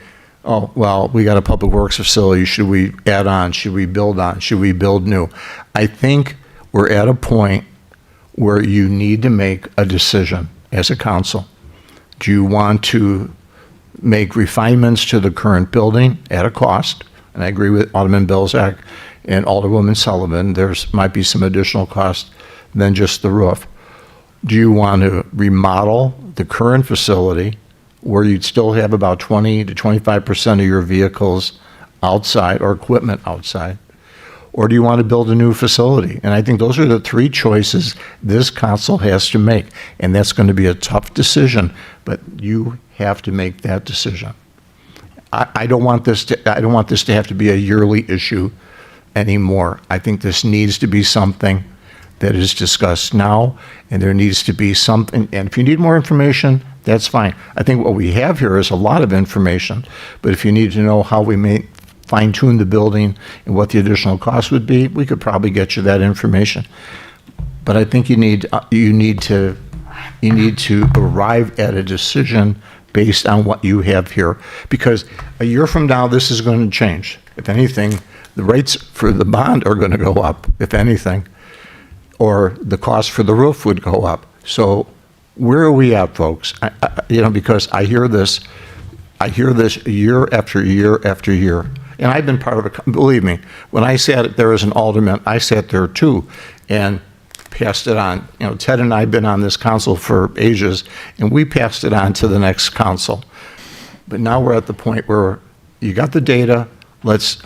oh, well, we got a Public Works facility, should we add on, should we build on, should we build new? I think we're at a point where you need to make a decision as a council. Do you want to make refinements to the current building at a cost? And I agree with Alderman Belzak and Alderwoman Sullivan, might be some additional cost than just the roof. Do you want to remodel the current facility where you'd still have about 20 to 25% of your vehicles outside or equipment outside? Or do you want to build a new facility? And I think those are the three choices this council has to make. And that's going to be a tough decision, but you have to make that decision. I don't want this to have to be a yearly issue anymore. I think this needs to be something that is discussed now, and there needs to be something, and if you need more information, that's fine. I think what we have here is a lot of information, but if you need to know how we may fine-tune the building and what the additional cost would be, we could probably get you that information. But I think you need to arrive at a decision based on what you have here, because a year from now, this is going to change. If anything, the rates for the bond are going to go up, if anything, or the cost for the roof would go up. So where are we at, folks? Because I hear this year after year after year. And I've been part of it, believe me, when I sat there as an alderman, I sat there too and passed it on. Ted and I have been on this council for ages, and we passed it on to the next council. But now we're at the point where you got the data, let's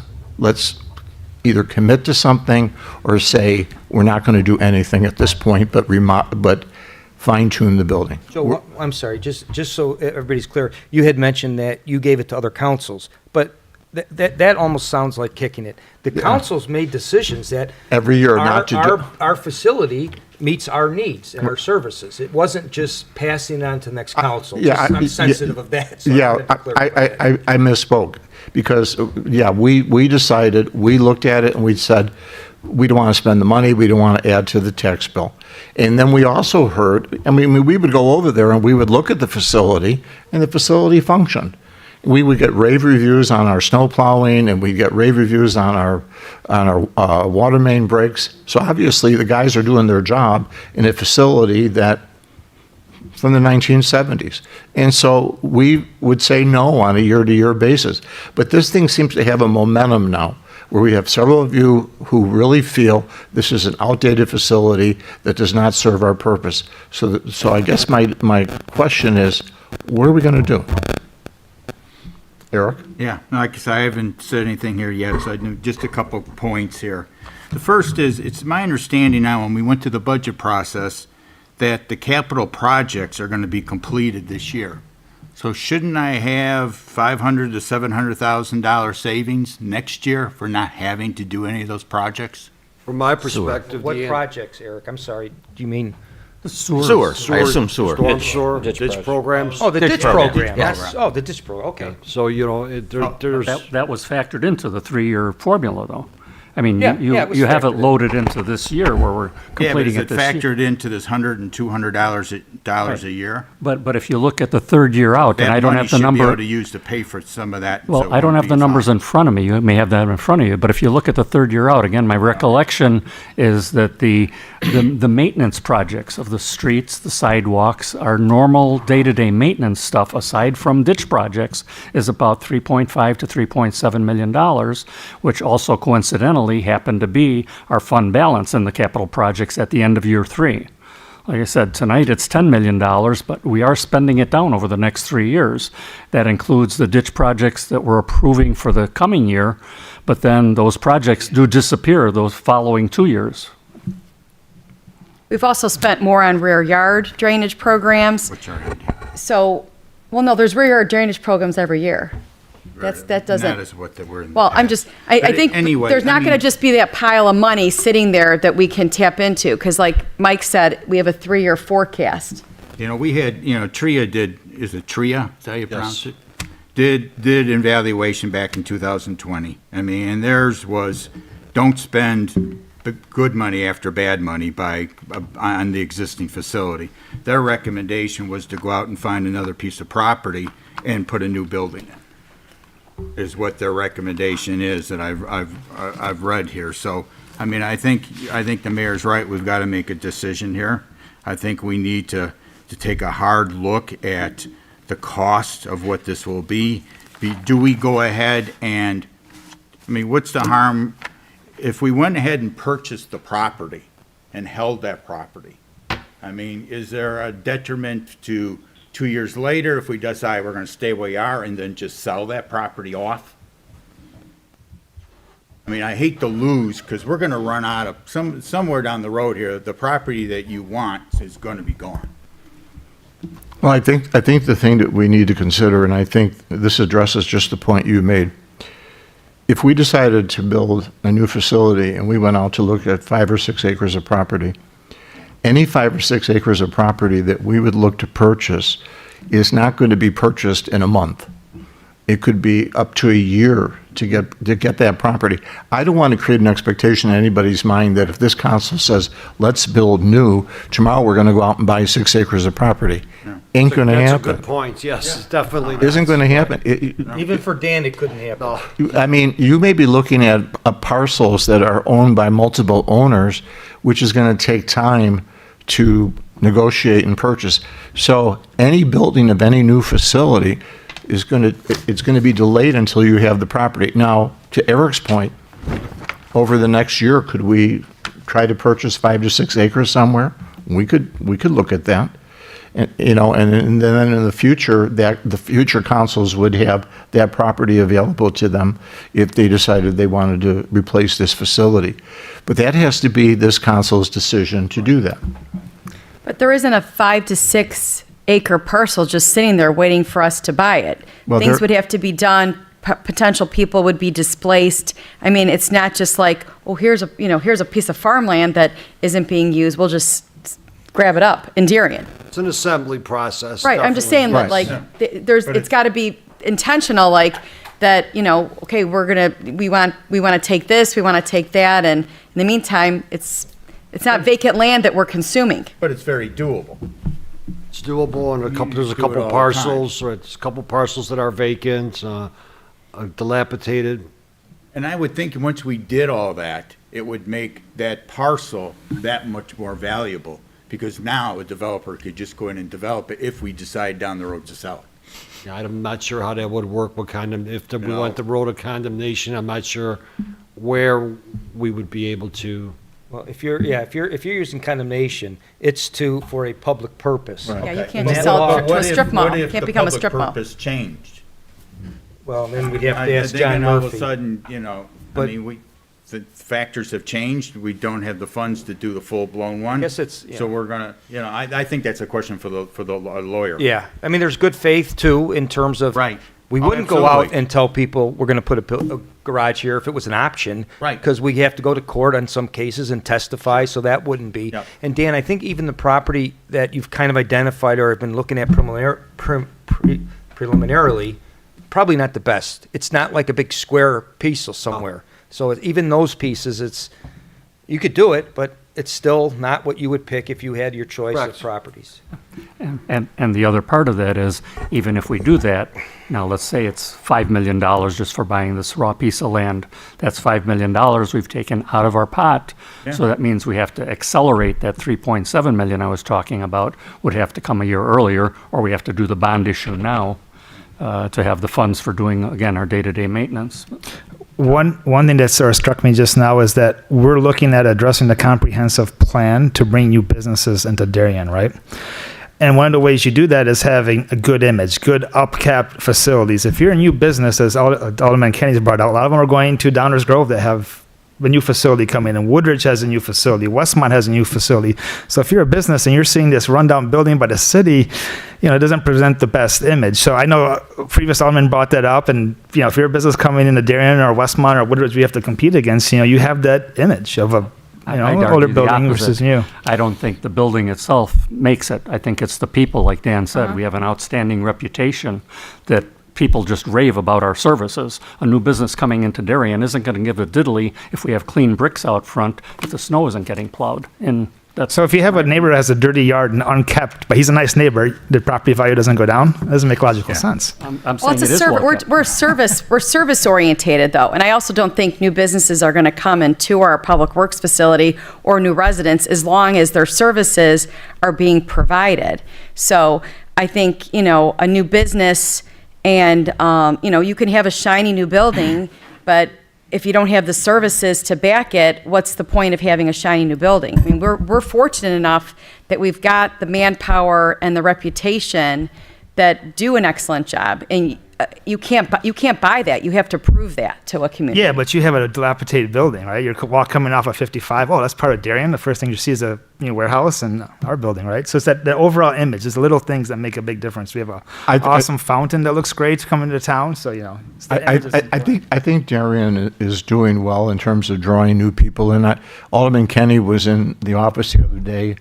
either commit to something or say we're not going to do anything at this point, but fine-tune the building. So, I'm sorry, just so everybody's clear, you had mentioned that you gave it to other councils, but that almost sounds like kicking it. The councils made decisions that Every year not to do. our facility meets our needs and our services. It wasn't just passing it on to the next council. I'm sensitive of that. So Yeah, wanted to clarify that. I misspoke, because, we decided, we looked at it and we said, we don't want to spend the money, we don't want to add to the tax bill. And then we also heard, we would go over there and we would look at the facility, and the facility functioned. We would get rave reviews on our snow plowing, and we'd get rave reviews on our water main breaks. So obviously, the guys are doing their job in a facility that, from the 1970s. And so we would say no on a year-to-year basis. But this thing seems to have a momentum now, where we have several of you who really feel this is an outdated facility that does not serve our purpose. So I guess my question is, what are we going to do? Eric? Yeah, like I said, I haven't said anything here yet, so I do just a couple of points here. The first is, it's my understanding now, when we went to the budget process, that the capital projects are going to be completed this year. So shouldn't I have $500,000 to $700,000 savings next year for not having to do any of those projects? From my perspective, What the projects, Eric? I'm sorry, do you mean? The sewer. Sewer, I assume sewer. storm sewer, ditch programs. Oh, the ditch program. program, Yes. yes. Oh, the ditch program, okay. So, there's, That was factored into the 3-year formula, though. I mean, Yeah, it was you have it factored in. loaded into this year where we're Yeah, but completing is it it this year. factored into this $100 and $200 a year? But if you look at the third year out, and I don't have the That money should be number. able to use to pay for some of that. so Well, it I don't won't have the be numbers fine. in front of me. You may have that in front of you. But if you look at the third year out, again, my recollection is that the maintenance projects of the streets, the sidewalks, our normal day-to-day maintenance stuff, aside from ditch projects, is about $3.5 to $3.7 million, which also coincidentally happened to be our fund balance in the capital projects at the end of year 3. Like I said, tonight it's $10 million, but we are spending it down over the next 3 years. That includes the ditch projects that we're approving for the coming year, but then those projects do disappear those following 2 years. We've also spent more on rear yard drainage programs. Which are handy. So, well, no, there's rear yard drainage programs every year. That doesn't. That is what we're in the Well, I'm past. just, I But think anyway, there's I not going mean- to just be that pile of money sitting there that we can tap into, because like Mike said, we have a 3-year forecast. We had, TRIA did, is it TRIA? Is that how you pronounce it? Did evaluation back in 2020. And theirs was, don't spend the good money after bad money on the existing facility. Their recommendation was to go out and find another piece of property and put a new building in, is what their recommendation is that I've read here. So, I think the mayor's right. We've got to make a decision here. I think we need to take a hard look at the cost of what this will be. Do we go ahead and, what's the harm if we went ahead and purchased the property and held that property? Is there a detriment to 2 years later if we decide we're going to stay where we are and then just sell that property off? I hate to lose, because we're going to run out of, somewhere down the road here, the property that you want is going to be gone. Well, I think the thing that we need to consider, and I think this addresses just the point you made, if we decided to build a new facility and we went out to look at 5 or 6 acres of property, any 5 or 6 acres of property that we would look to purchase is not going to be purchased in a month. It could be up to a year to get that property. I don't want to create an expectation in anybody's mind that if this council says, let's build new, tomorrow we're going to go out and buy 6 acres of property. Ain't going to that's a happen. good point, yes, definitely. Isn't going to happen. Even for Dan, it couldn't happen. You may be looking at parcels that are owned by multiple owners, which is going to take time to negotiate and purchase. So any building of any new facility it's going to be delayed until you have the property. Now, to Eric's point, over the next year, could we try to purchase 5 to 6 acres somewhere? We could look at that. And then in the future, the future councils would have that property available to them if they decided they wanted to replace this facility. But that has to be this council's decision to do that. But there isn't a 5 to 6 acre parcel just sitting there waiting for us to buy it. Well, Things there- would have to be done, potential people would be displaced. I mean, it's not just like, oh, here's a piece of farmland that isn't being used, we'll just grab it up in Darien. It's an assembly process. Right, I'm just saying that, like, it's got to be intentional, like, that, okay, we want to take this, we want to take that, and in the meantime, it's not vacant land that we're consuming. But it's very doable. It's doable, and there's a do it all couple the parcels, right, there's a couple parcels that are vacant, dilapidated. And I would think once we did all that, it would make that parcel that much more valuable, because now a developer could just go in and develop it if we decide down the road to sell it. Yeah, I'm not sure how that would work, if we No. went the road of condemnation, I'm not sure where we would be able to. Well, if you're using condemnation, it's for a public purpose. Yeah, you Okay. can't just sell it to a strip mall. It can't become a strip mall. What if the public purpose changed? Well, then we'd have I to ask think John all of a Murphy. sudden, But- the factors have changed. We don't have the funds to do the full-blown one. Guess it's- yeah. So we're gonna, I think that's a question for the lawyer. Yeah, I mean, there's good faith too, in terms of. Right. We Oh, wouldn't go out absolutely. and tell people we're gonna put a garage here if it was an option. Right. Because we have to go to court on some cases and testify, so that wouldn't be. Yep. And Dan, I think even the property that you've kind of identified or have been looking at preliminarily, probably not the best. It's not like a big square piece or somewhere. So even those pieces, you could do it, but it's still not what you would pick if you had your choice of Correct. properties. And the other part of that is, even if we do that, now let's say it's $5 million just for buying this raw piece of land. That's $5 million we've taken out of our pot. So that means we have to accelerate that 3.7 million I was talking about, would have to come a year earlier, or we have to do the bond issue now to have the funds for doing, again, our day-to-day maintenance. One thing that sort of struck me just now is that we're looking at addressing the comprehensive plan to bring new businesses into Darien, right? And one of the ways you do that is having a good image, good upkept facilities. If you're a new business, as Alderman Kenny's brought out, a lot of them are going to Downers Grove that have a new facility coming in. Woodridge has a new facility. Westmont has a new facility. So if you're a business and you're seeing this rundown building by the city, it doesn't present the best image. So I know previous alderman brought that up, and if you're a business coming into Darien or Westmont or Woodridge, we have to compete against. You have that image of a I'd argue older the building opposite. versus new. I don't think the building itself makes it. I think it's the people, like Dan said. We have an outstanding reputation that people just rave about our services. A new business coming into Darien isn't going to give a diddly if we have clean bricks out front, if the snow isn't getting plowed. And that's So if you have a neighbor that has a dirty yard and unkept, but he's a nice neighbor, the property value doesn't go down? That doesn't make logical sense. I'm Well, saying it's it a is service. well kept. We're service orientated though, and I also don't think new businesses are going to come into our public works facility or new residents as long as their services are being provided. So I think a new business, and you can have a shiny new building, but if you don't have the services to back it, what's the point of having a shiny new building? I mean, we're fortunate enough that we've got the manpower and the reputation that do an excellent job, and you can't buy that. You have to prove that to a community. Yeah, but you have a dilapidated building, right? You're coming off of 55. Oh, that's part of Darien. The first thing you see is a warehouse and our building, right? So it's the overall image. It's the little things that make a big difference. We have a awesome fountain that looks great coming to town. So it's the image that's I think Darien is doing well in terms of drawing new people in. Alderman Kenny was in the office the other day,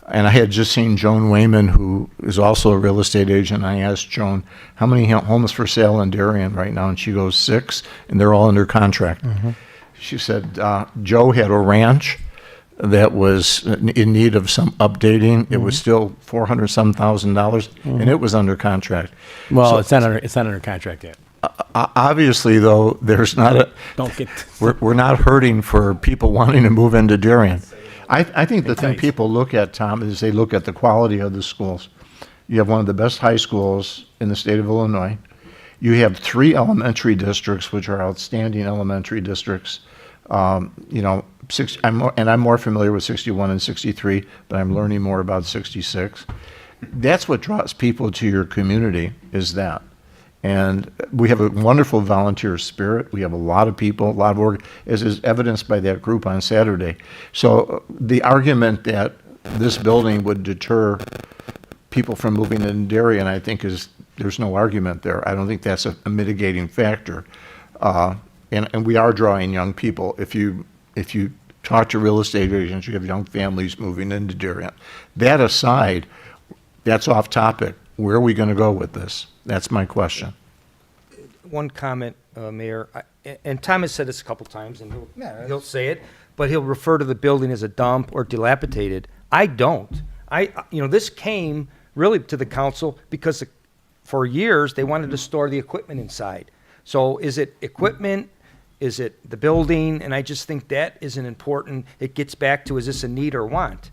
and I had just seen Joan Wayman, who is also a real estate agent. I asked Joan, how many homes for sale in Darien right now? And she goes, 6, and they're all under contract. She said, Joe had a ranch that was in need of some updating. It was still $400,000, and it was under contract. Well, So- it's not under contract yet. Obviously, though, there's not a. Don't get. We're not hurting for people wanting to move into Darien. I think the thing people look at, Tom, is they look at the quality of the schools. You have one of the best high schools in the state of Illinois. You have 3 elementary districts, which are outstanding elementary districts. I'm more familiar with 61 and 63, but I'm learning more about 66. That's what draws people to your community, is that. And we have a wonderful volunteer spirit. We have a lot of people, a lot of work, as is evidenced by that group on Saturday. So the argument that this building would deter people from moving in Darien, I think there's no argument there. I don't think that's a mitigating factor. And we are drawing young people. If you talk to real estate agents, you have young families moving into Darien. That aside, that's off topic. Where are we going to go with this? That's my question. One comment, Mayor, and Tom has said this a couple times, and he'll say it, but he'll refer to the building as a dump or dilapidated. I don't. This came really to the council because for years they wanted to store the equipment inside. So is it equipment? Is it the building? And I just think that is an important, it gets back to, is this a need or want?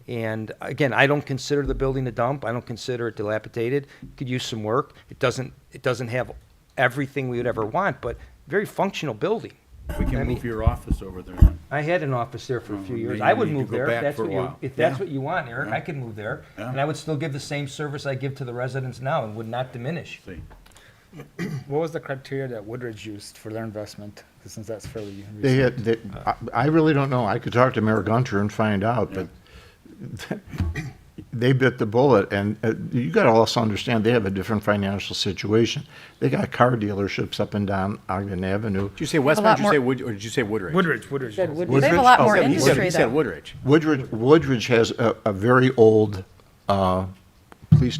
And again, I don't consider the building a dump. I don't consider it dilapidated. It could use some work. It doesn't have everything we would ever want, but very functional building. We can move your office over there. I had an office there for a few years. maybe I you would need to move go there back if for a while. that's Yeah. what you want, Eric. Yeah. I could move there, Yeah. and I would still give the same service I give to the residents now and would not diminish. See. What was the criteria that Woodridge used for their investment? Since that's fairly They recent. had, I really don't know. I could talk to Mayor Gunter and find out, but they bit the bullet, and you got to also understand they have a different financial situation. They got car dealerships up and down Ogden Avenue. Did you say A lot Westmont, did you more- say Wood, or did you say Woodridge? Woodridge. Said Woodridge. They have a lot more He said- industry, He said though. Woodridge. Woodridge has a very old police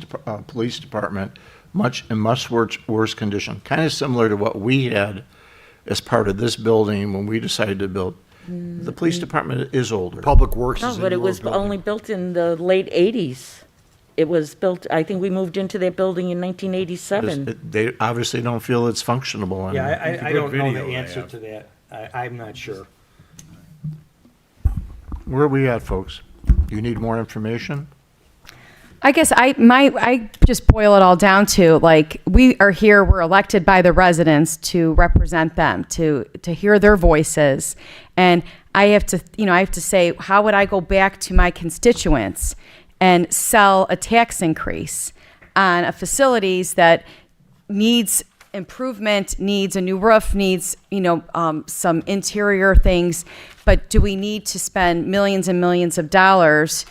department, in much worse condition, kind of similar to what we had as part of this building when we decided to build. The police department is older. Public Works No, is in but it your was building. only built in the late 80s. It was built, I think we moved into that building in 1987. They obviously don't feel it's functional anymore. Yeah, I good don't know video the I answer have. to that. I'm not sure. Where are we at, folks? You need more information? I guess I just boil it all down to, like, we are here, we're elected by the residents to represent them, to hear their voices. And I have to say, how would I go back to my constituents and sell a tax increase on a facilities that needs improvement, needs a new roof, needs, some interior things, but do we need to spend millions and millions of dollars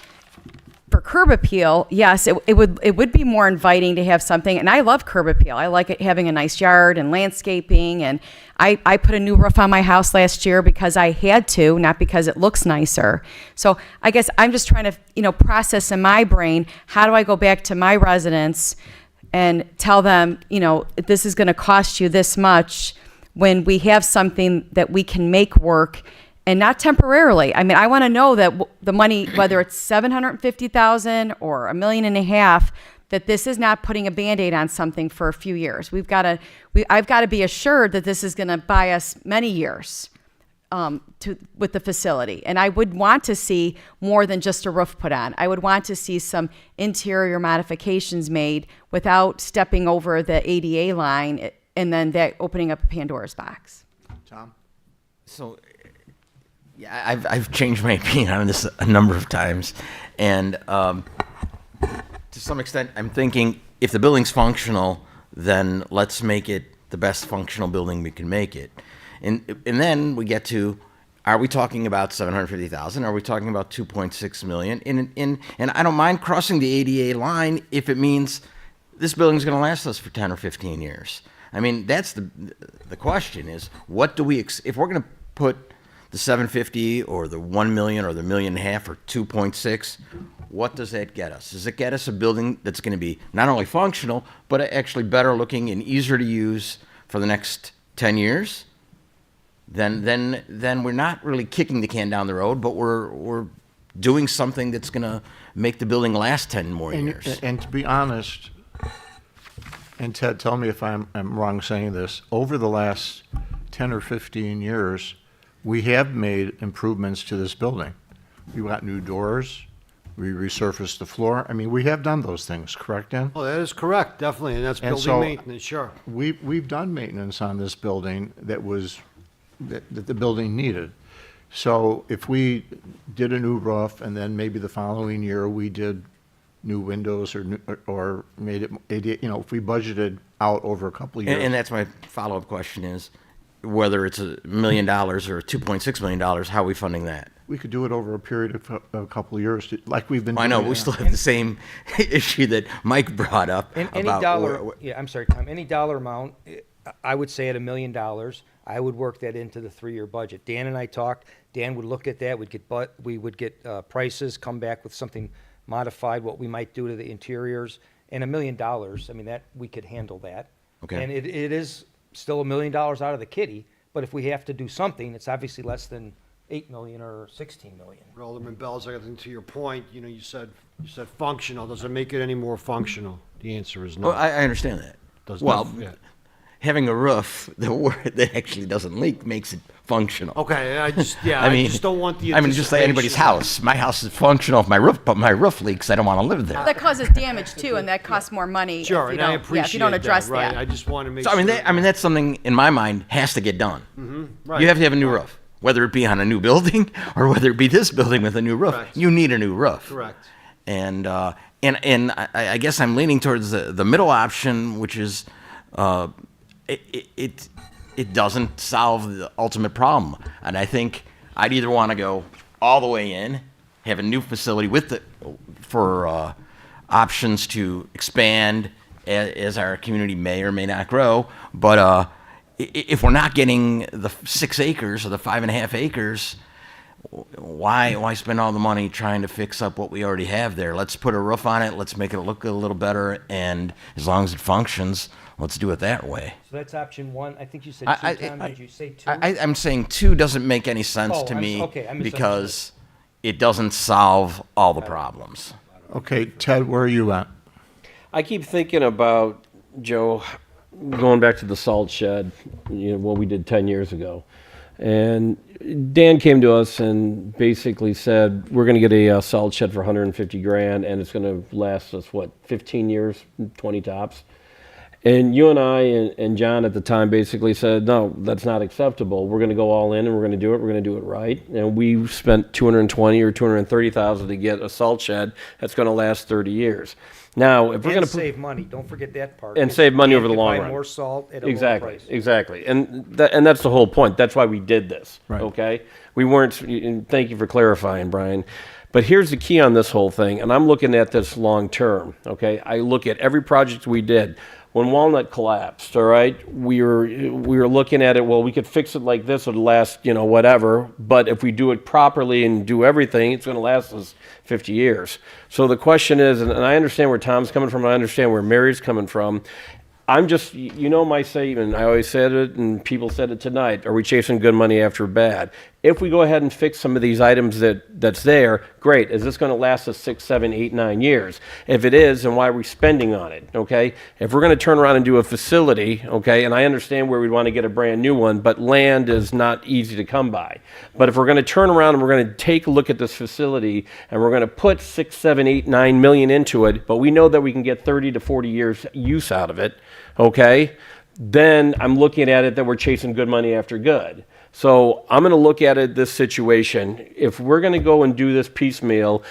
for curb appeal? Yes, it would be more inviting to have something, and I love curb appeal. I like it having a nice yard and landscaping, and I put a new roof on my house last year because I had to, not because it looks nicer. So I guess I'm just trying to, process in my brain, how do I go back to my residents and tell them, this is going to cost you this much when we have something that we can make work. And not temporarily. I mean, I want to know that the money, whether it's $750,000 or $1.5 million, that this is not putting a Band-Aid on something for a few years. I've got to be assured that this is going to buy us many years with the facility. And I would want to see more than just a roof put on. I would want to see some interior modifications made without stepping over the ADA line and then that opening up a Pandora's box. Tom? So, yeah, I've changed my opinion on this a number of times, and to some extent, I'm thinking if the building's functional, then let's make it the best functional building we can make it, and then we get to, are we talking about 750,000? Are we talking about 2.6 million? And I don't mind crossing the ADA line if it means this building's going to last us for 10 or 15 years. I mean, that's the question is, what do we if we're going to put the 750 or the 1 million or the 1.5 million or 2.6, what does that get us? Does it get us a building that's going to be not only functional, but actually better looking and easier to use for the next 10 years? Then we're not really kicking the can down the road, but we're doing something that's going to make the building last 10 more years. And to be honest, and Ted, tell me if I'm wrong saying this, over the last 10 or 15 years, we have made improvements to this building. We got new doors, we resurfaced the floor. I mean, we have done those things, correct, Dan? Oh, that is correct, definitely, and that's And building so- maintenance, sure. We've done maintenance on this building that the building needed. So if we did a new roof and then maybe the following year we did new windows or made it, if we budgeted out over a couple of years. And that's my follow-up question is, whether it's $1 million or $2.6 million, how are we funding that? We could do it over a period of a couple of years, like we've been doing. I know, we now. still have the same issue that Mike brought up Any about. dollar, yeah, I'm sorry, Tom, any dollar amount, I would say at $1 million, I would work that into the 3-year budget. Dan and I talked, Dan would look at that, we would get prices, come back with something modified, what we might do to the interiors, and $1 million, I mean, that, we could handle that. Okay. And it is still $1 million out of the kitty, but if we have to do something, it's obviously less than 8 million or 16 million. Alderman Bells, I think to your point, you said functional. Does it make it any more functional? The answer is no. Well, I understand that. Does Well, not, yeah. having a roof that actually doesn't leak makes it functional. Okay, I just don't want the. Just like anybody's house. My house is functional if my roof leaks. I don't want to live there. That causes damage too, and that costs more money. Sure, if you and I don't, appreciate if you don't address that. Right, that. I just want to make So sure. that's something in my mind has to get done. Right. You have to have a new roof, whether it be on a new building or whether it be this building with a new roof. Correct. You need a new roof. Correct. And I guess I'm leaning towards the middle option, which is it doesn't solve the ultimate problem. And I think I'd either want to go all the way in, have a new facility for options to expand as our community may or may not grow. But if we're not getting the 6 acres or the 5.5 acres, why spend all the money trying to fix up what we already have there? Let's put a roof on it. Let's make it look a little better. And as long as it functions, let's do it that way. So that's option 1. I think you said 2, Tom. Did you say 2? I'm saying 2 doesn't make any sense Oh, to I'm me s- okay, I misunderstood. because it doesn't solve all the problems. Okay, Ted, where are you at? I keep thinking about, Joe, going back to the salt shed, what we did 10 years ago. And Dan came to us and basically said, we're going to get a salt shed for $150,000 and it's going to last us, 15 years, 20 tops. And you and I and John at the time basically said, no, that's not acceptable. We're going to go all in and we're going to do it. We're going to do it right. And we spent $220,000 or $230,000 to get a salt shed that's going to last 30 years. Now, if we're going to save money, don't forget that part. and save money over the You long buy run. more salt at a lower Exactly, price. exactly. And that's the whole point. That's why we did this, Right. okay? We weren't, and thank you for clarifying, Brian. But here's the key on this whole thing, and I'm looking at this long term, okay? I look at every project we did. When Walnut collapsed, all right, we were looking at it, well, we could fix it like this, it'll last, whatever, but if we do it properly and do everything, it's gonna last us 50 years. So the question is, and I understand where Tom's coming from, and I understand where Mary's coming from, I'm just, my statement, I always said it, and people said it tonight, are we chasing good money after bad? If we go ahead and fix some of these items that's there, great. Is this going to last us 6, 7, 8, 9 years? If it is, then why are we spending on it, okay? If we're going to turn around and do a facility, okay, and I understand where we'd want to get a brand new one, but land is not easy to come by. But if we're going to turn around and we're going to take a look at this facility and we're going to put 6, 7, 8, 9 million into it, but we know that we can get 30 to 40 years use out of it, okay, then I'm looking at it that we're chasing good money after good. So I'm going to look at it, this situation, if we're going to go and do this piecemeal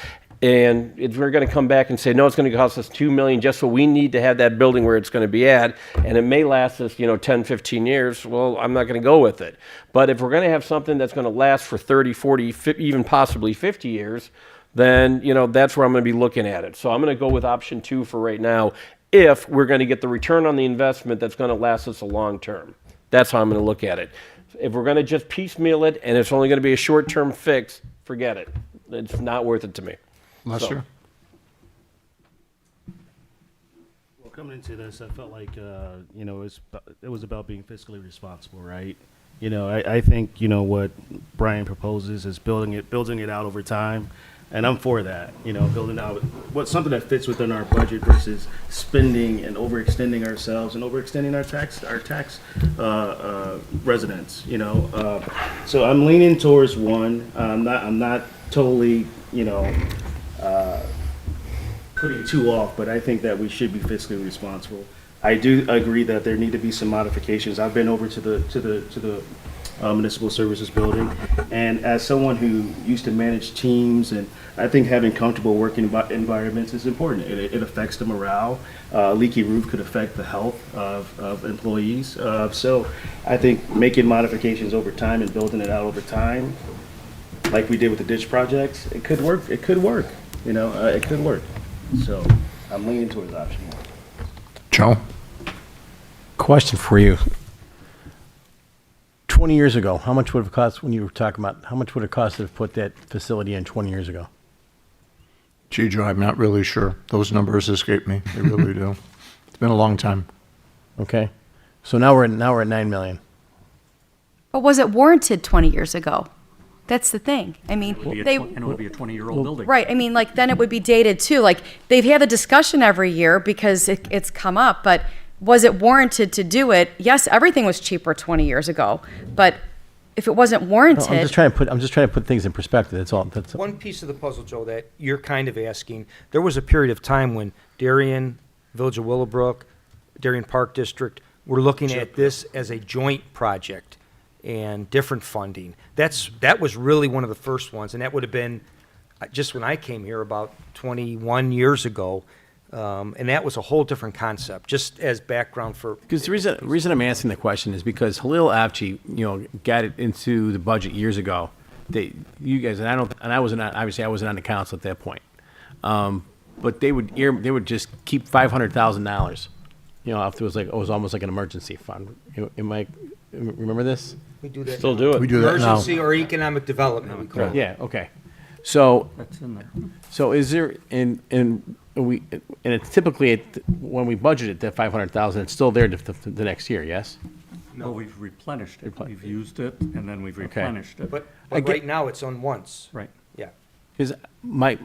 and if we're going to come back and say, no, it's going to cost us $2 million just so we need to have that building where it's going to be at, and it may last us, 10, 15 years, well, I'm not going to go with it. But if we're going to have something that's going to last for 30, 40, even possibly 50 years, then, that's where I'm going to be looking at it. So I'm going to go with option 2 for right now, if we're going to get the return on the investment that's going to last us a long term. That's how I'm going to look at it. If we're going to just piecemeal it and it's only going to be a short-term fix, forget it. It's not worth it to me. Lester? Well, coming into this, I felt like, it was about being fiscally responsible, right? I think, what Brian proposes is building it out over time. And I'm for that, building out something that fits within our budget versus spending and overextending ourselves and overextending our tax residents, So I'm leaning towards 1. I'm not totally, putting 2 off, but I think that we should be fiscally responsible. I do agree that there need to be some modifications. I've been over to the municipal services building. And as someone who used to manage teams, and I think having comfortable working environments is important. It affects the morale. Leaky roof could affect the health of employees. So I think making modifications over time and building it out over time, like we did with the ditch projects, it could work. It could work. It could work. So I'm leaning towards option one. Joe? Question for you. 20 years ago, how much would it have cost when you were talking about, how much would it cost to put that facility in 20 years ago? Gee, Joe, I'm not really sure. Those numbers escape me. They really do. It's been a long time. Okay. So now we're at 9 million. But was it warranted 20 years ago? That's the thing. I mean, And they, it would be a 20-year-old building. right, I mean, like, then it would be dated too. Like, they've had the discussion every year because it's come up, but was it warranted to do it? Yes, everything was cheaper 20 years ago, but if it wasn't No, warranted. I'm just trying to put things in perspective. That's all. That's One piece of the puzzle, Joe, that you're kind of asking, there was a period of time when Darien, Village of Willowbrook, Darien Park District were looking at this as a joint project and different funding. That was really one of the first ones, and that would have been just when I came here about 21 years ago. And that was a whole different concept, just as background for. because the reason I'm asking the question is because Halil Afchi, got it into the budget years ago. You guys, and I wasn't on the council at that point. But they would just keep $500,000. If it was almost like an emergency fund. Remember this? We do that. Still do it. We do that now. Emergency or economic development, we call it. Yeah. Okay. So That's in there. So is there it's typically when we budgeted that 500,000, it's still there the next year, yes? No, we've replenished it. We've used it, and then we've replenished it. But I get- right now, it's on once. Right. Yeah. Because my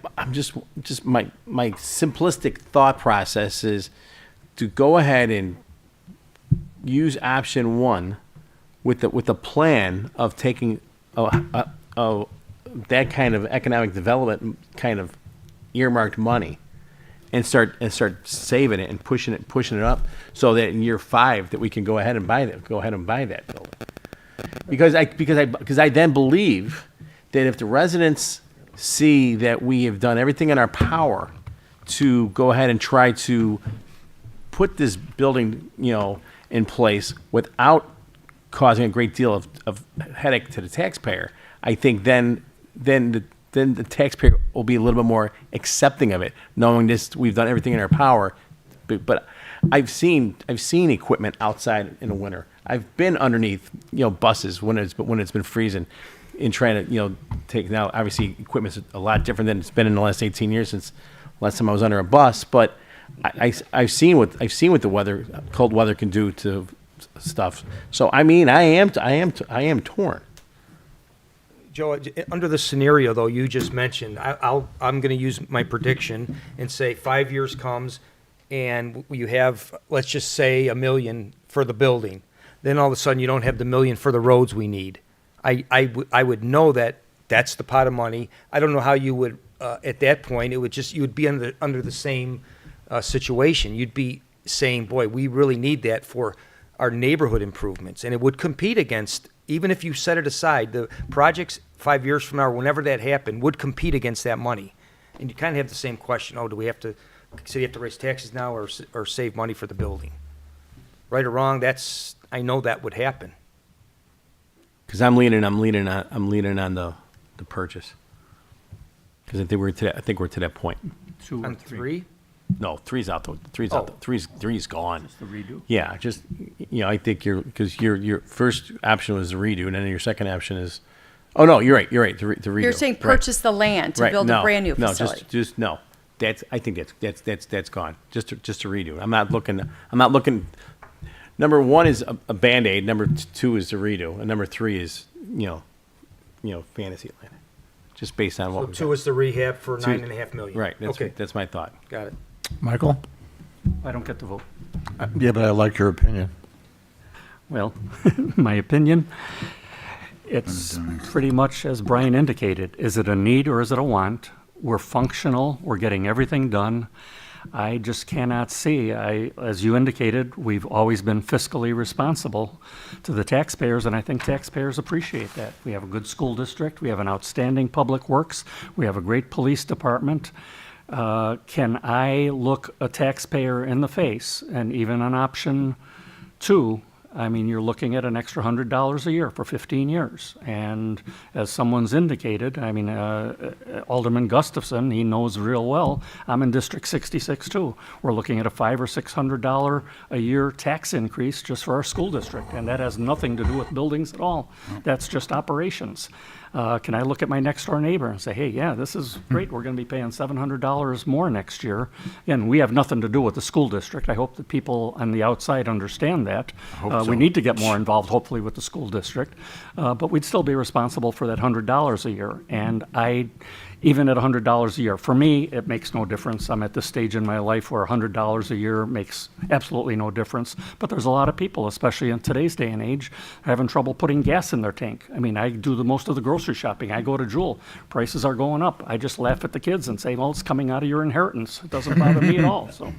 simplistic thought process is to go ahead and use option one with the plan of taking that kind of economic development kind of earmarked money and start saving it and pushing it up so that in year 5 that we can go ahead and buy that building. Because I then believe that if the residents see that we have done everything in our power to go ahead and try to put this building, in place without causing a great deal of headache to the taxpayer, I think then the taxpayer will be a little bit more accepting of it, knowing this we've done everything in our power. But I've seen equipment outside in the winter. I've been underneath buses when it's been freezing, in trying to take. Now obviously equipment's a lot different than it's been in the last 18 years since last time I was under a bus. But I've seen what the cold weather can do to stuff. So I mean I am torn. Joe, under the scenario, though, you just mentioned, I'm going to use my prediction and say 5 years comes and you have, let's just say, $1 million for the building. Then all of a sudden you don't have the $1 million for the roads we need. I would know that that's the pot of money. I don't know how you would, at that point, you would be under the same situation. You'd be saying, boy, we really need that for our neighborhood improvements. And it would compete against, even if you set it aside, the projects 5 years from now, whenever that happened, would compete against that money. And you kind of have the same question, do we have to raise taxes now or save money for the building? Right or wrong, I know that would happen. Because I'm leaning on the purchase. Because I think we're to that point. 2 or On 3. 3? No, three's out. Three's gone. Just the redo. Yeah, just I think your first option was the redo, and then your second option is. Oh no, you're right. The redo. You're saying Right. purchase the land to Right. build a brand new No, facility. just no. I think that's gone. Just a redo. I'm not looking. Number 1 is a Band-Aid. Number 2 is the redo, and number 3 is fantasy land. Just based on what. So we've 2 got. is the rehab for Two- $9.5 million. Right. Okay, That's my thought. got it. Michael? I don't get to vote. Yeah, but I like your opinion. Well, my opinion, it's pretty much as Brian indicated. Is it a need or is it a want? We're functional. We're getting everything done. I just cannot see, as you indicated, we've always been fiscally responsible to the taxpayers, and I think taxpayers appreciate that. We have a good school district, we have an outstanding public works, we have a great police department. Can I look a taxpayer in the face, and even on option 2, I mean, you're looking at an extra $100 a year for 15 years. And as someone's indicated, I mean, Alderman Gustafson, he knows real well, I'm in District 66 too. We're looking at a $500 or $600 a year tax increase just for our school district. And that has nothing to do with buildings at all. That's just operations. Can I look at my next door neighbor and say, hey, yeah, this is great. We're going to be paying $700 more next year. Again, we have nothing to do with the school district. I hope that people on the outside understand that. We need to get more involved, hopefully, with the school district. But we'd still be responsible for that $100 a year. And even at $100 a year, for me, it makes no difference. I'm at this stage in my life where $100 a year makes absolutely no difference. But there's a lot of people, especially in today's day and age, having trouble putting gas in their tank. I mean, I do most of the grocery shopping. I go to Jewel. Prices are going up. I just laugh at the kids and say, well, it's coming out of your inheritance. It doesn't bother me at all. So,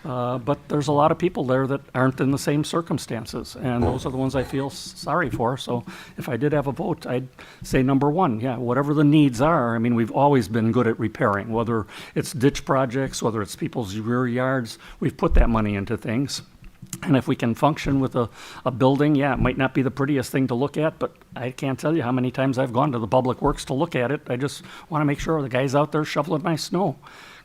but there's a lot of people there that aren't in the same circumstances, and those are the ones I feel sorry for. So if I did have a vote, I'd say number 1, yeah, whatever the needs are. I mean, we've always been good at repairing, whether it's ditch projects, whether it's people's rear yards. We've put that money into things. And if we can function with a building, yeah, it might not be the prettiest thing to look at, but I can't tell you how many times I've gone to the Public Works to look at it. I just want to make sure the guy's out there shoveling my snow.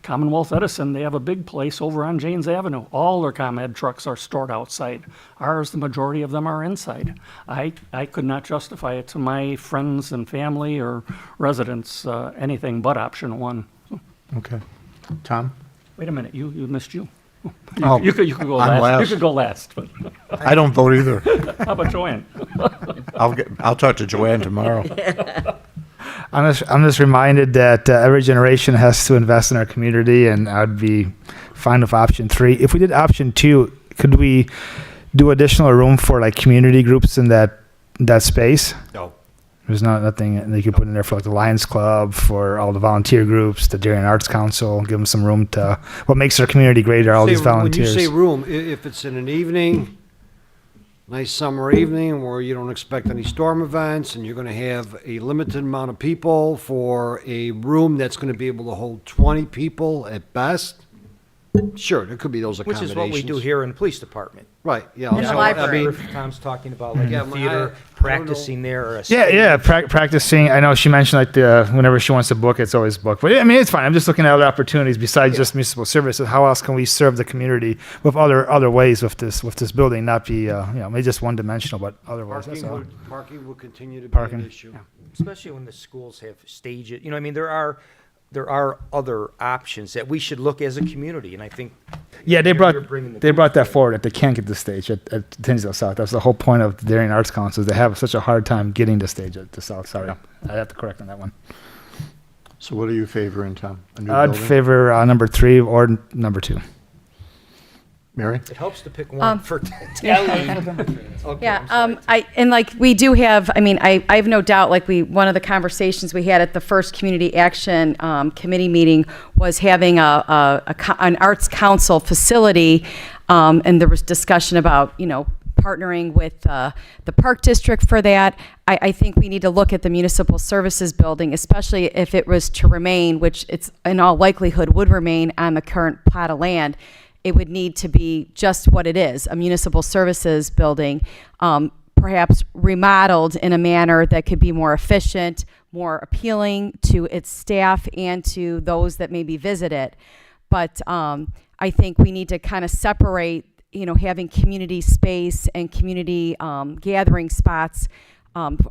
Commonwealth Edison, they have a big place over on Janes Avenue. All their ComEd trucks are stored outside. Ours, the majority of them are inside. I could not justify it to my friends and family or residents, anything but option 1. Okay. Tom? Wait a minute, you missed you. Oh, You could go I'm last. last. You could go last. But I don't vote either. how about Joanne? I'll talk to Joanne tomorrow. I'm just reminded that every generation has to invest in our community, and I'd be fine with option 3. If we did option 2, could we do additional room for like community groups in that space? No. There's nothing they could put in there for like the Lions Club, for all the volunteer groups, the Darien Arts Council, give them some room to. What makes our community great are all these volunteers. When you say room, if it's in an evening, nice summer evening where you don't expect any storm events and you're going to have a limited amount of people for a room that's going to be able to hold 20 people at best, sure, there could be those Which accommodations. is what we do here in the police department. Right, yeah. In the so, library. I mean, Tom's talking about like Yeah, in I theater, don't practicing there. Or a Yeah, practicing. I know she mentioned like whenever she wants to book, it's always booked. But I mean, it's fine. I'm just looking at other opportunities besides just municipal services. How else can we serve the community with other ways with this building? Not be maybe just one dimensional, but otherwise. That's all. parking will continue to be Parking. an issue. Especially when the schools have stages. I mean, there are other options that we should look as a community, and I think. Yeah, they you're bringing the brought that forward that they can't get the stage at Tinsdale South. That's the whole point of the Darien Arts Council. Is they have such a hard time getting the stage at the South. Sorry, I have to correct on that one. So what are you favoring, Tom? A new I'd building? favor number 3 or number 2. Mary? It helps to pick one for telling. Okay, Yeah, I'm sorry. we do have, I have no doubt, one of the conversations we had at the first Community Action Committee meeting was having an arts council facility, and there was discussion about, partnering with the Park District for that. I think we need to look at the Municipal Services Building, especially if it was to remain, which it's in all likelihood would remain on the current plot of land. It would need to be just what it is, a municipal services building, perhaps remodeled in a manner that could be more efficient, more appealing to its staff and to those that maybe visit it. But I think we need to kind of separate, having community space and community gathering spots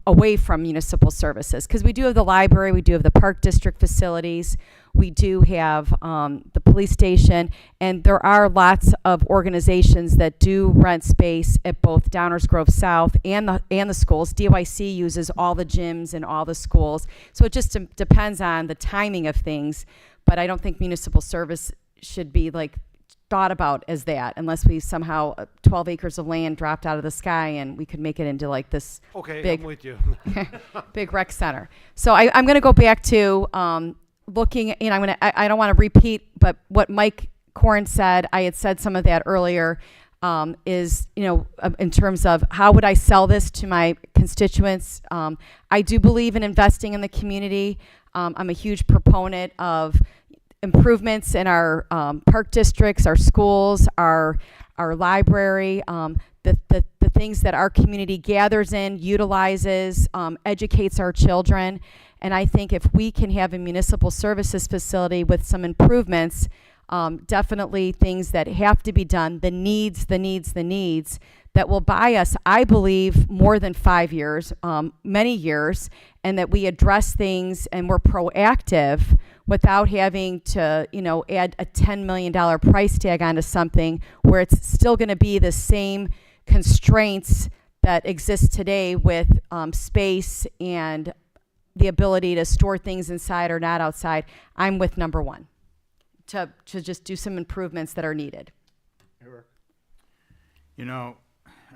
away from municipal services. Because we do have the library, we do have the Park District facilities, we do have the police station, and there are lots of organizations that do rent space at both Downers Grove South and the schools. DYC uses all the gyms and all the schools. So it just depends on the timing of things, but I don't think municipal service should be thought about as that, unless we somehow 12 acres of land dropped out of the sky and we could make it into this Okay, big I'm with you. big rec center. So I'm going to go back to looking, I don't want to repeat, but what Mike Corin said, I had said some of that earlier, is, in terms of how would I sell this to my constituents? I do believe in investing in the community. I'm a huge proponent of improvements in our park districts, our schools, our library, the things that our community gathers in, utilizes, educates our children. And I think if we can have a municipal services facility with some improvements, definitely things that have to be done, the needs, that will buy us, I believe, more than 5 years, many years, and that we address things and we're proactive without having to, add a $10 million price tag onto something where it's still going to be the same constraints that exist today with space and the ability to store things inside or not outside. I'm with number one, to just do some improvements that are needed.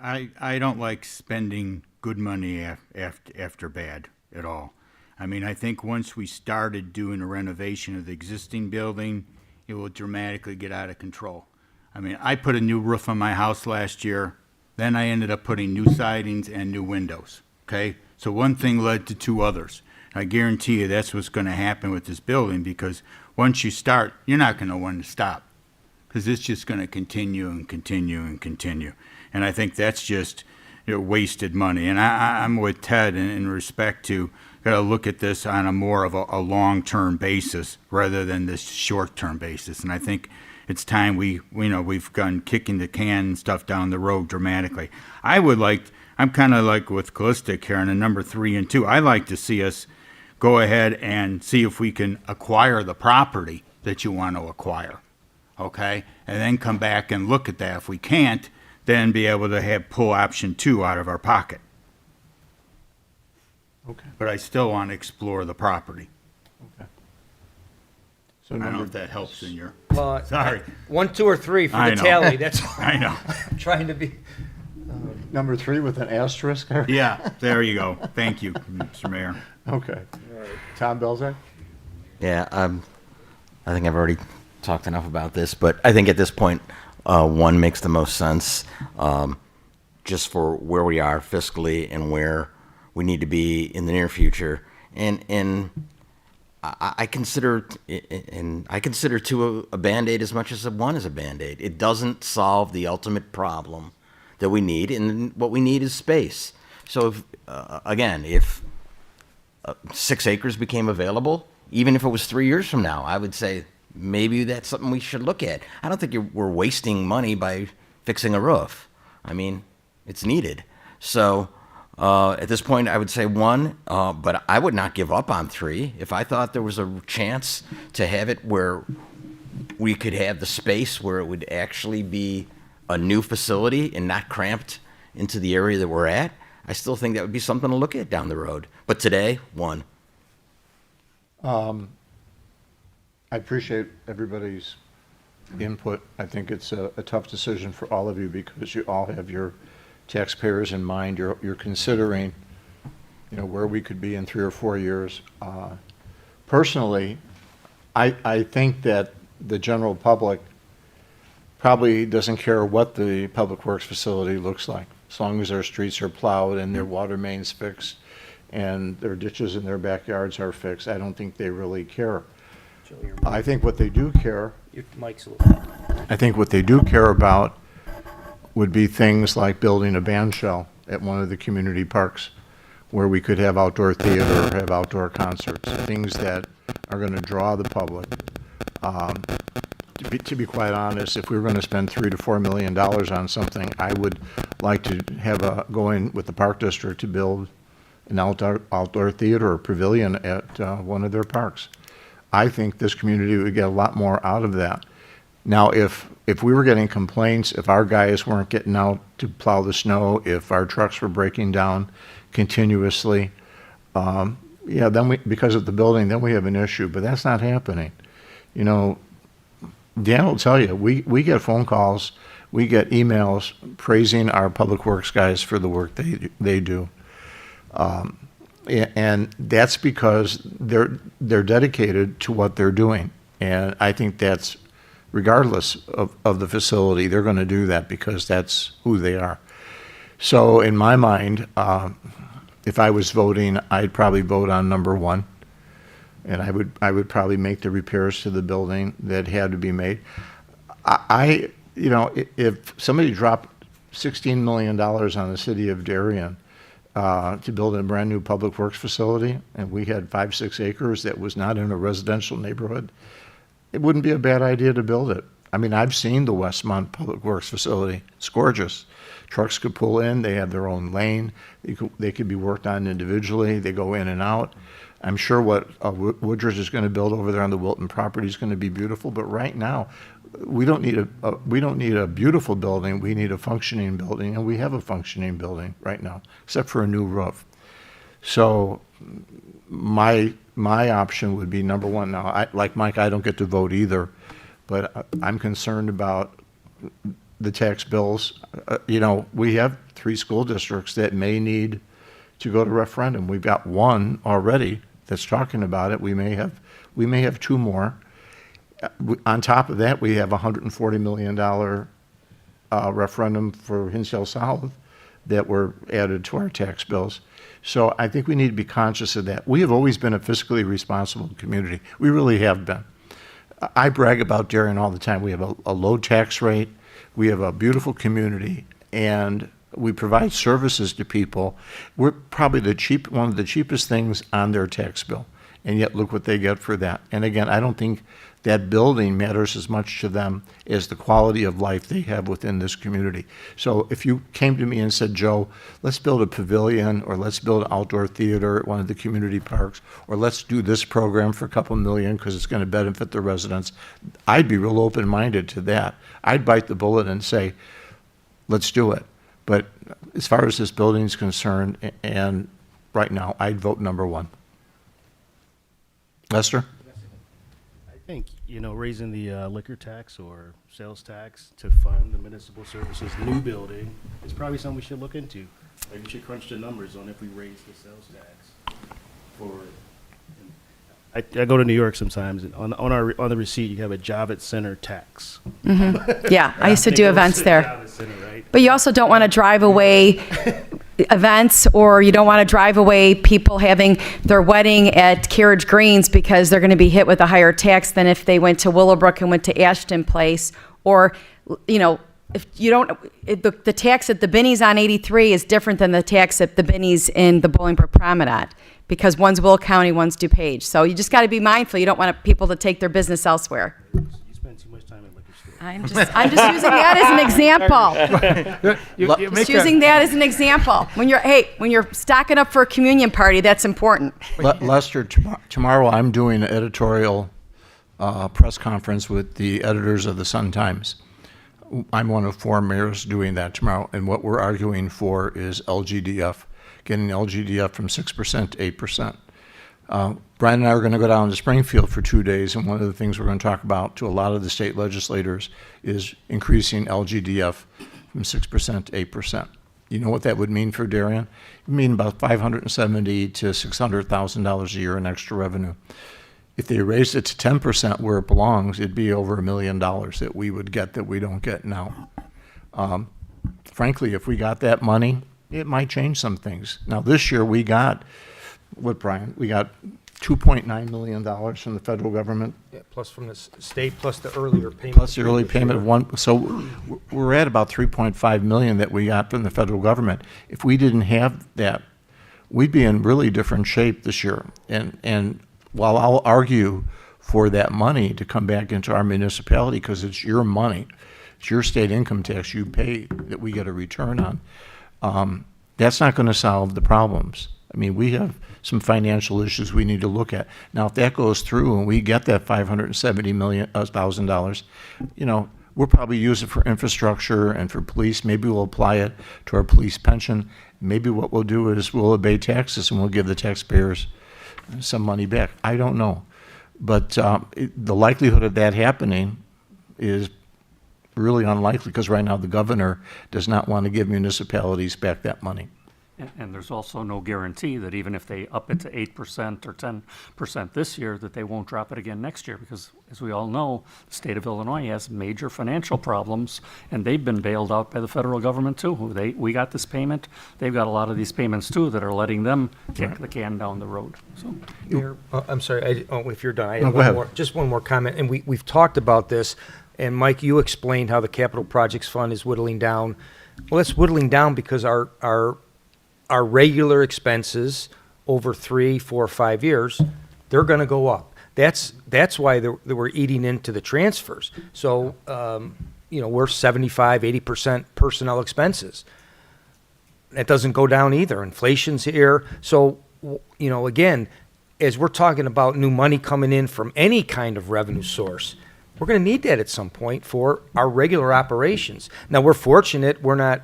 I don't like spending good money after bad at all. I mean, I think once we started doing a renovation of the existing building, it will dramatically get out of control. I mean, I put a new roof on my house last year. Then I ended up putting new sidings and new windows, okay? So one thing led to two others. I guarantee you that's what's going to happen with this building, because once you start, you're not going to know when to stop, because it's just going to continue and continue and continue. And I think that's just wasted money. And I'm with Ted in respect to got to look at this on a more of a long-term basis rather than this short-term basis. And I think it's time we've gone kicking the can and stuff down the road dramatically. I'm kind of like with Callistic here on the number 3 and 2. I'd like to see us go ahead and see if we can acquire the property that you want to acquire, okay? And then come back and look at that. If we can't, then be able to have pull option 2 out of our pocket. Okay. But I still want to explore the property. Okay. So I don't know if that helps in your, Well, sorry. 1, 2, or 3 for I the know. tally. That's all. I know. I'm trying to be. Number 3 with an asterisk? Yeah, there you go. Thank you, Mr. Mayor. Okay. Tom Belzak? Yeah, I think I've already talked enough about this, but I think at this point, 1 makes the most sense, just for where we are fiscally and where we need to be in the near future. And I consider 2 a Band-Aid as much as 1 is a Band-Aid. It doesn't solve the ultimate problem that we need, and what we need is space. So if 6 acres became available, even if it was 3 years from now, I would say maybe that's something we should look at. I don't think we're wasting money by fixing a roof. I mean, it's needed. So at this point, I would say 1, but I would not give up on 3. If I thought there was a chance to have it where we could have the space where it would actually be a new facility and not cramped into the area that we're at, I still think that would be something to look at down the road. But today, 1. I appreciate everybody's input. I think it's a tough decision for all of you because you all have your taxpayers in mind. You're considering, where we could be in 3 or 4 years. Personally, I think that the general public probably doesn't care what the public works facility looks like, as long as their streets are plowed and their water mains fixed and their ditches in their backyards are fixed. I don't think they really care. I think what they do care, Your mic's a little. I think what they do care about would be things like building a band shell at one of the community parks where we could have outdoor theater or have outdoor concerts, things that are going to draw the public. To be quite honest, if we were going to spend $3 to $4 million on something, I would like to have go in with the park district to build an outdoor theater or pavilion at one of their parks. I think this community would get a lot more out of that. Now, if we were getting complaints, if our guys weren't getting out to plow the snow, if our trucks were breaking down continuously, then because of the building, then we have an issue. But that's not happening. Dan will tell you, we get phone calls, we get emails praising our public works guys for the work they do. And that's because they're dedicated to what they're doing. And I think that's regardless of the facility. They're going to do that because that's who they are. So in my mind, if I was voting, I'd probably vote on number one. And I would probably make the repairs to the building that had to be made. If somebody dropped $16 million on the city of Darien to build a brand new public works facility, and we had 5-6 acres that was not in a residential neighborhood, it wouldn't be a bad idea to build it. I mean, I've seen the Westmont Public Works facility. It's gorgeous. Trucks could pull in. They have their own lane. They could be worked on individually. They go in and out. I'm sure what Woodridge is going to build over there on the Wilton property is going to be beautiful. But right now, we don't need a beautiful building. We need a functioning building, and we have a functioning building right now, except for a new roof. So my option would be number one. Now, like Mike, I don't get to vote either, but I'm concerned about the tax bills. We have 3 school districts that may need to go to referendum. We've got one already that's talking about it. We may have 2 more. On top of that, we have a $140 million referendum for Hinsdale South that were added to our tax bills. So I think we need to be conscious of that. We have always been a fiscally responsible community. We really have been. I brag about Darien all the time. We have a low tax rate. We have a beautiful community, and we provide services to people. We're probably one of the cheapest things on their tax bill, and yet look what they get for that. And again, I don't think that building matters as much to them as the quality of life they have within this community. So if you came to me and said, Joe, let's build a pavilion, or let's build an outdoor theater at one of the community parks, or let's do this program for a couple million because it's going to benefit the residents, I'd be real open-minded to that. I'd bite the bullet and say, let's do it. But as far as this building is concerned, and right now, I'd vote number one. Lester? I think, raising the liquor tax or sales tax to fund the municipal services new building is probably something we should look into. Like, we should crunch the numbers on if we raise the sales tax for. I go to New York sometimes, and on the receipt you have a Javits Center tax. Yeah, I used to do events there. Javits Center, right? But you also don't want to drive away events, or you don't want to drive away people having their wedding at Carriage Greens because they're going to be hit with a higher tax than if they went to Willowbrook and went to Ashton Place. Or, if you don't, the tax at the Binny's on 83 is different than the tax at the Binny's in the Bolingbrook Promenade, because one's Will County, one's DuPage. So you just got to be mindful. You don't want people to take their business elsewhere. You spend too much time at liquor store. I'm just using that as an example. Just using that as an example. When you're stocking up for a communion party, that's important. Lester, tomorrow I'm doing an editorial press conference with the editors of the Sun-Times. I'm one of 4 mayors doing that tomorrow, and what we're arguing for is LGDF, getting LGDF from 6% to 8%. Brian and I are going to go down to Springfield for 2 days, and one of the things we're going to talk about to a lot of the state legislators is increasing LGDF from 6% to 8%. You know what that would mean for Darien? It would mean about $570,000 to $600,000 a year in extra revenue. If they raised it to 10% where it belongs, it'd be over $1 million that we would get that we don't get now. Frankly, if we got that money, it might change some things. Now, this year we got, Brian? We got $2.9 million from the federal government. Yeah, plus from the state, plus the earlier payment. Plus the early payment of one. So we're at about $3.5 million that we got from the federal government. If we didn't have that, we'd be in really different shape this year. And while I'll argue for that money to come back into our municipality because it's your money, it's your state income tax you pay that we get a return on, that's not going to solve the problems. I mean, we have some financial issues we need to look at. Now, if that goes through and we get that $570,000, we'll probably use it for infrastructure and for police. Maybe we'll apply it to our police pension. Maybe what we'll do is we'll abate taxes and we'll give the taxpayers some money back. I don't know. But the likelihood of that happening is really unlikely because right now the governor does not want to give municipalities back that money. And there's also no guarantee that even if they up it to 8% or 10% this year, that they won't drop it again next year, because as we all know, the state of Illinois has major financial problems, and they've been bailed out by the federal government too. We got this payment, they've got a lot of these payments too that are letting them kick the can down the road, so. Mayor, I'm sorry, if you're done, I No, have go ahead. just one more comment, and we've talked about this, and Mike, you explained how the capital projects fund is whittling down. Well, it's whittling down because our regular expenses over 3, 4, 5 years, they're gonna go up. That's why we're eating into the transfers. So, we're 75, 80% personnel expenses. That doesn't go down either. Inflation's here. So, again, as we're talking about new money coming in from any kind of revenue source, we're going to need that at some point for our regular operations. Now, we're fortunate.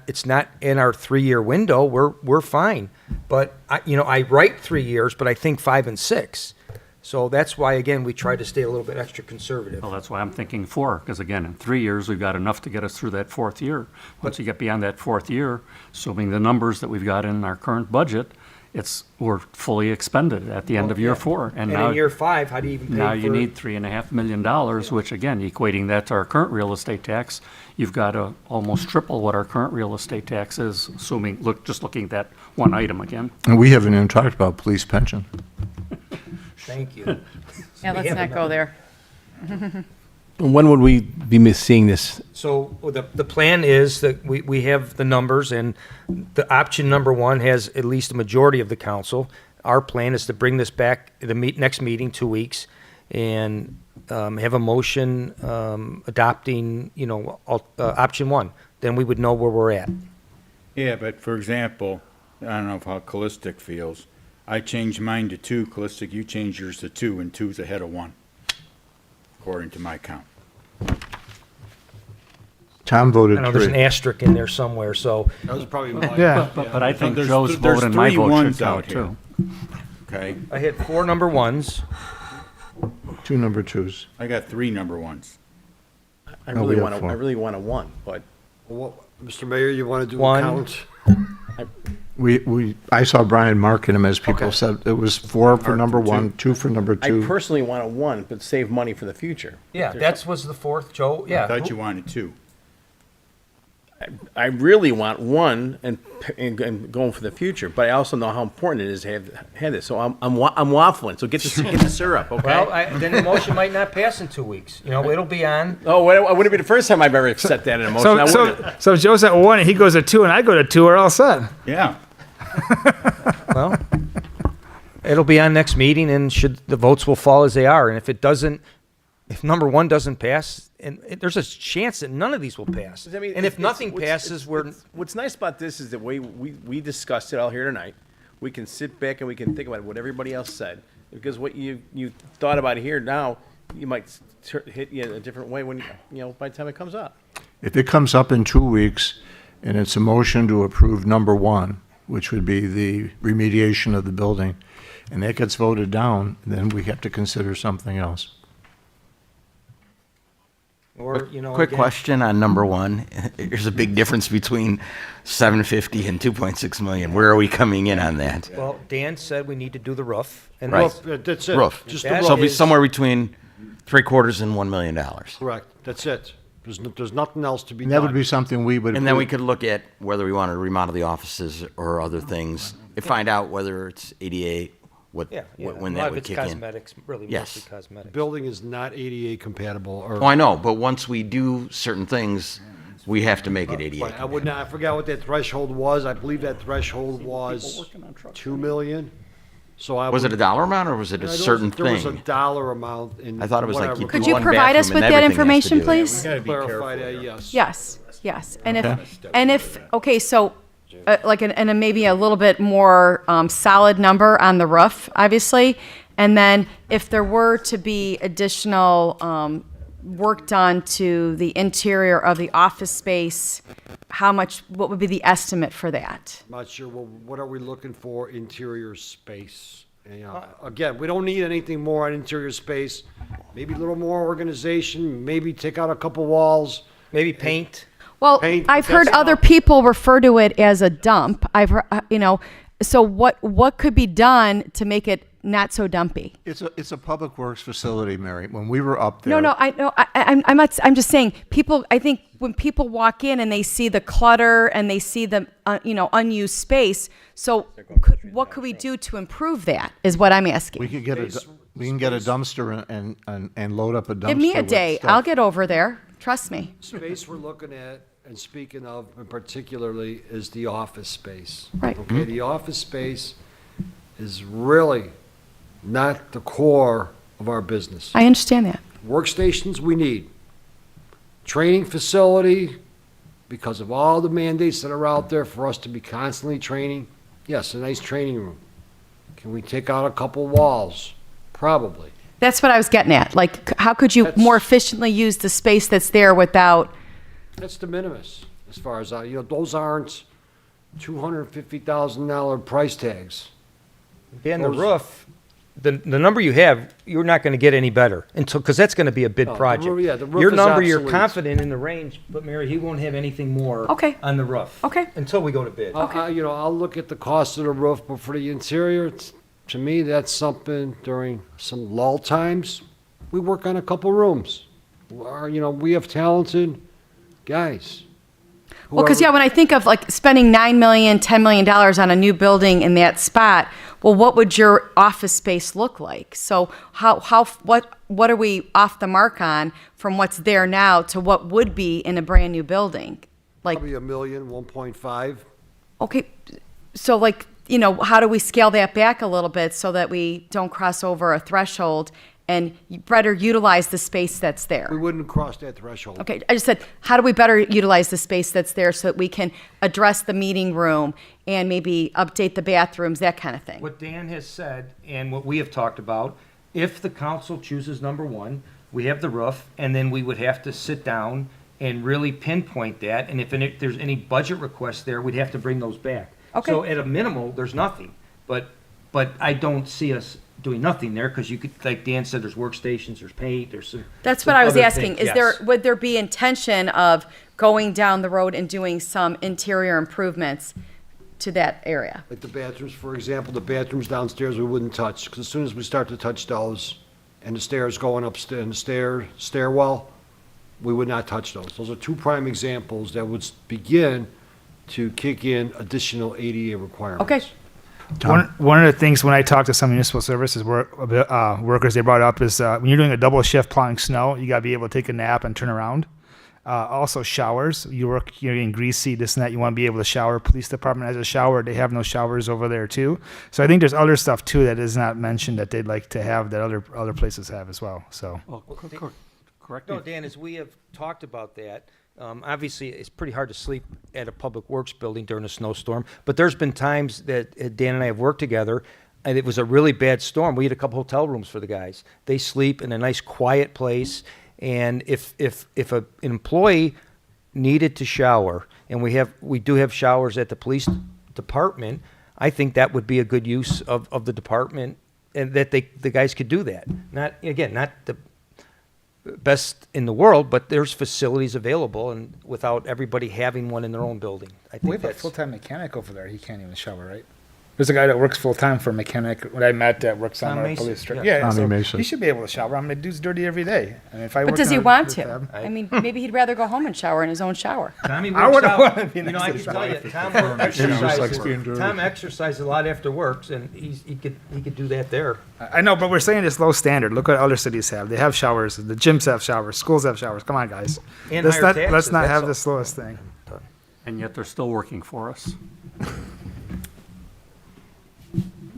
It's not in our 3-year window. We're fine. But I write 3 years, but I think 5 and 6. So that's why, again, we try to stay a little bit extra conservative. Well, that's why I'm thinking 4, because again, in 3 years, we've got enough to get us through that 4th year. Once you get beyond that 4th year, assuming the numbers that we've got in our current budget, we're fully expended at the end of year 4. And now, in year 5, how do you even pay now for you need $3.5 million, which again, equating that to our current real estate tax, you've got to almost triple what our current real estate tax is, just looking at that one item again. And we haven't even talked about police pension. Thank you. Yeah, let's not go there. When would we be seeing this? So the plan is that we have the numbers, and the option number 1 has at least a majority of the council. Our plan is to bring this back at the next meeting, 2 weeks, and have a motion adopting, option 1. Then we would know where we're at. Yeah, but for example, I don't know how Callistic feels. I changed mine to 2, Callistic, you changed yours to 2, and 2's ahead of 1, according to my count. Tom voted I know there's an 3. asterisk in there somewhere, so That was probably my. Yeah. But I think There's- Joe's vote there's and my 3 vote ones should count out here. too. Okay, I had 4 number 1s. 2 number 2s. I got 3 number 1s. I No, we really have want 4. I really want a 1, but Mr. Mayor, you want to do a 1. count? I saw Brian marking them as people Okay. said. It was 4 for Mark number for 2. 1, 2 for number I 2. personally want a 1, but save money for the future. Yeah, that was the 4th, Joe. I Yeah. thought you wanted 2. I really want 1 and going for the future, but I also know how important it is to have this. So I'm waffling. So get the syrup, okay? Well, then the motion might not pass in 2 weeks. It'll be on. Oh, well, it wouldn't be the first time I've ever set that in a motion. So Joe's at 1 and he goes at 2 and I go to 2. We're all set. Yeah. Well, it'll be on next meeting, and the votes will fall as they are. And if number 1 doesn't pass, there's a chance that none of these will pass. I mean, And if nothing passes, what's nice about this is that we discussed it all here tonight. We can sit back and we can think about what everybody else said, because what you thought about here now, you might hit you a different way when by the time it comes up. If it comes up in 2 weeks and it's a motion to approve number 1, which would be the remediation of the building, and that gets voted down, then we have to consider something else. or, Quick again- question on number 1. There's a big difference between 750 and 2.6 million. Where are we coming in on that? Well, Dan said we need to do the roof. And Right. That's it. Roof. Just the That roof. So it'll be is- somewhere between 3/4 and $1 million. Correct. That's it. There's nothing else to be And done. that would be something we would. And then we could look at whether we want to remodel the offices or other things, and find out whether it's ADA, when a that lot of would it's kick in. cosmetics, really Yes. mostly cosmetics. Building is not ADA compatible or. Oh, I know, but once we do certain things, we have to make it ADA. Right, I forgot what that threshold was. I believe that threshold was 2 million. So I Was it a dollar amount or was it a certain There was a thing? dollar amount in. I thought it was like whatever. you Could do you one provide us bathroom with and that everything has to information, do that. please? Clarify that, yes. Yes. And if okay, so and maybe a little bit more solid number on the roof, obviously, and then if there were to be additional work done to the interior of the office space, what would be the estimate for that? Not sure, well, what are we looking for interior space? And, again, we don't need anything more on interior space. Maybe a little more organization, maybe take out a couple walls. Maybe paint. Well, Paint, I've heard that's other enough. people refer to it as a dump. So what could be done to make it not so dumpy? It's a public works facility, Mary. When we were up there. No, I know. I'm not. I'm just saying. People. I think when people walk in and they see the clutter and they see the unused space. So what could we do to improve that? Is what I'm asking. We can get a dumpster and load up a dumpster. Give me a with day. stuff. I'll get over there. Trust me. Space we're looking at, and speaking of in particularly, is the office space. Right. Okay, the office space is really not the core of our business. I understand that. Workstations we need. Training facility, because of all the mandates that are out there for us to be constantly training. Yes, a nice training room. Can we take out a couple walls? Probably. That's what I was getting at. Like, how could you more efficiently use the space that's there without? That's de minimis, as far as those aren't $250,000 price tags. Dan, the roof, the number you have, you're not going to get any better until, because that's going to be a bid No, the project. roof- yeah, the roof Your is number, you're obsolete. confident in the range, but Mary, he won't have anything more Okay. on the roof. Okay. Until we go to bid. I'll look at the cost of the roof, but for the interior, to me, that's something during some lull times. We work on a couple rooms. We have talented guys. Well, because Whoever- when I think of like spending $9 million, $10 million on a new building in that spot, well, what would your office space look like? So what are we off the mark on from what's there now to what would be in a brand new building? Like, Probably $1 million, 1.5. okay, so like, how do we scale that back a little bit so that we don't cross over a threshold and better utilize the space that's there? We wouldn't cross that threshold. Okay, I just said, how do we better utilize the space that's there so that we can address the meeting room and maybe update the bathrooms, that kind of thing? What Dan has said and what we have talked about, if the council chooses number one, we have the roof, and then we would have to sit down and really pinpoint that, and if there's any budget requests there, we'd have to bring those back. Okay. So at a minimal, there's nothing, but I don't see us doing nothing there, because you could, like Dan said, there's workstations, there's paint, there's some. That's some what I was other asking. things. Is there, Yes. would there be intention of going down the road and doing some interior improvements to that area? Like the bathrooms, for example, the bathrooms downstairs we wouldn't touch, because as soon as we start to touch those, and the stairs going upstairs, and the stairwell, we would not touch those. Those are two prime examples that would begin to kick in additional ADA requirements. Okay. One of the things when I talk to some municipal services workers, they brought up is when you're doing a double shift plowing snow, you got to be able to take a nap and turn around. Also showers, you're getting greasy, this and that. You want to be able to shower. Police department has a shower. They have no showers over there too. So I think there's other stuff too that is not mentioned that they'd like to have that other places have as well. So Well, correct No, me. Dan, as we have talked about that, obviously, it's pretty hard to sleep at a public works building during a snowstorm, but there's been times that Dan and I have worked together, and it was a really bad storm. We had a couple hotel rooms for the guys. They sleep in a nice, quiet place, and if an employee needed to shower, and we do have showers at the police department, I think that would be a good use of the department, and that the guys could do that. Not the best in the world, but there's facilities available, and without everybody having one in their own building. I we think have a that's full-time mechanic over there. He can't even shower, right? There's a guy that works full-time for a mechanic when I met that works on Tom our Mason, police street. yeah. Yeah, Tommy Mason. he should be able to shower. I mean, the dude's dirty every day. I mean, if I But worked does on he a want roof to? tab- I mean, maybe he'd rather go home and shower in his own shower. Tommy I works wouldn't out. want to be You know, next I to can the tell you, shower. Tom Tom exercises a lot after work, and he could do that there. I know, but we're saying it's low standard. Look what other cities have. They have showers. The gyms have showers. Schools have showers. Come on, guys. And Let's higher not taxes, have that's the slowest thing. And yet they're still working for us.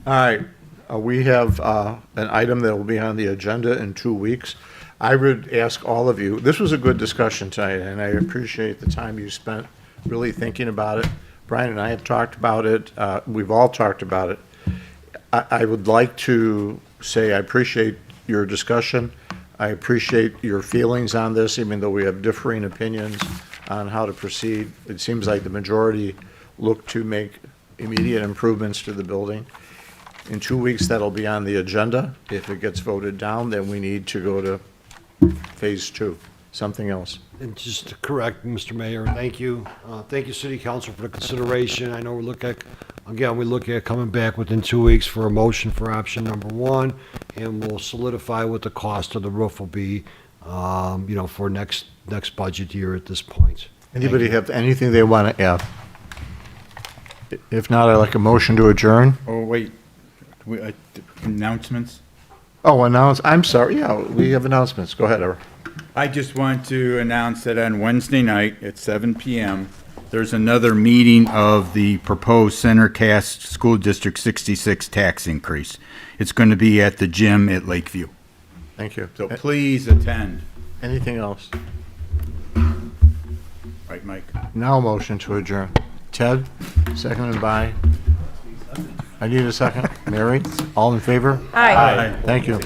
All right, we have an item that will be on the agenda in 2 weeks. I would ask all of you, this was a good discussion tonight, and I appreciate the time you spent really thinking about it. Brian and I have talked about it. We've all talked about it. I would like to say I appreciate your discussion. I appreciate your feelings on this, even though we have differing opinions on how to proceed. It seems like the majority look to make immediate improvements to the building. In 2 weeks, that'll be on the agenda. If it gets voted down, then we need to go to phase two. something else. And just to correct, Mr. Mayor, thank you. Thank you, City Council, for the consideration. I know we look at coming back within 2 weeks for a motion for option number one, and we'll solidify what the cost of the roof will be, for next budget year at this point. Anybody have anything they want to add? If not, I'd like a motion to adjourn. Oh, wait, announcements? Oh, I'm sorry, yeah, we have announcements. Go ahead, Eric. I just want to announce that on Wednesday night at 7 PM, there's another meeting of the proposed Centercast School District 66 tax increase. It's going to be at the gym at Lakeview. Thank you. So please attend. Anything else? Right, Mike? Now a motion to adjourn. Ted, seconded by? I need a second. Mary, all in favor? Aye. Thank you.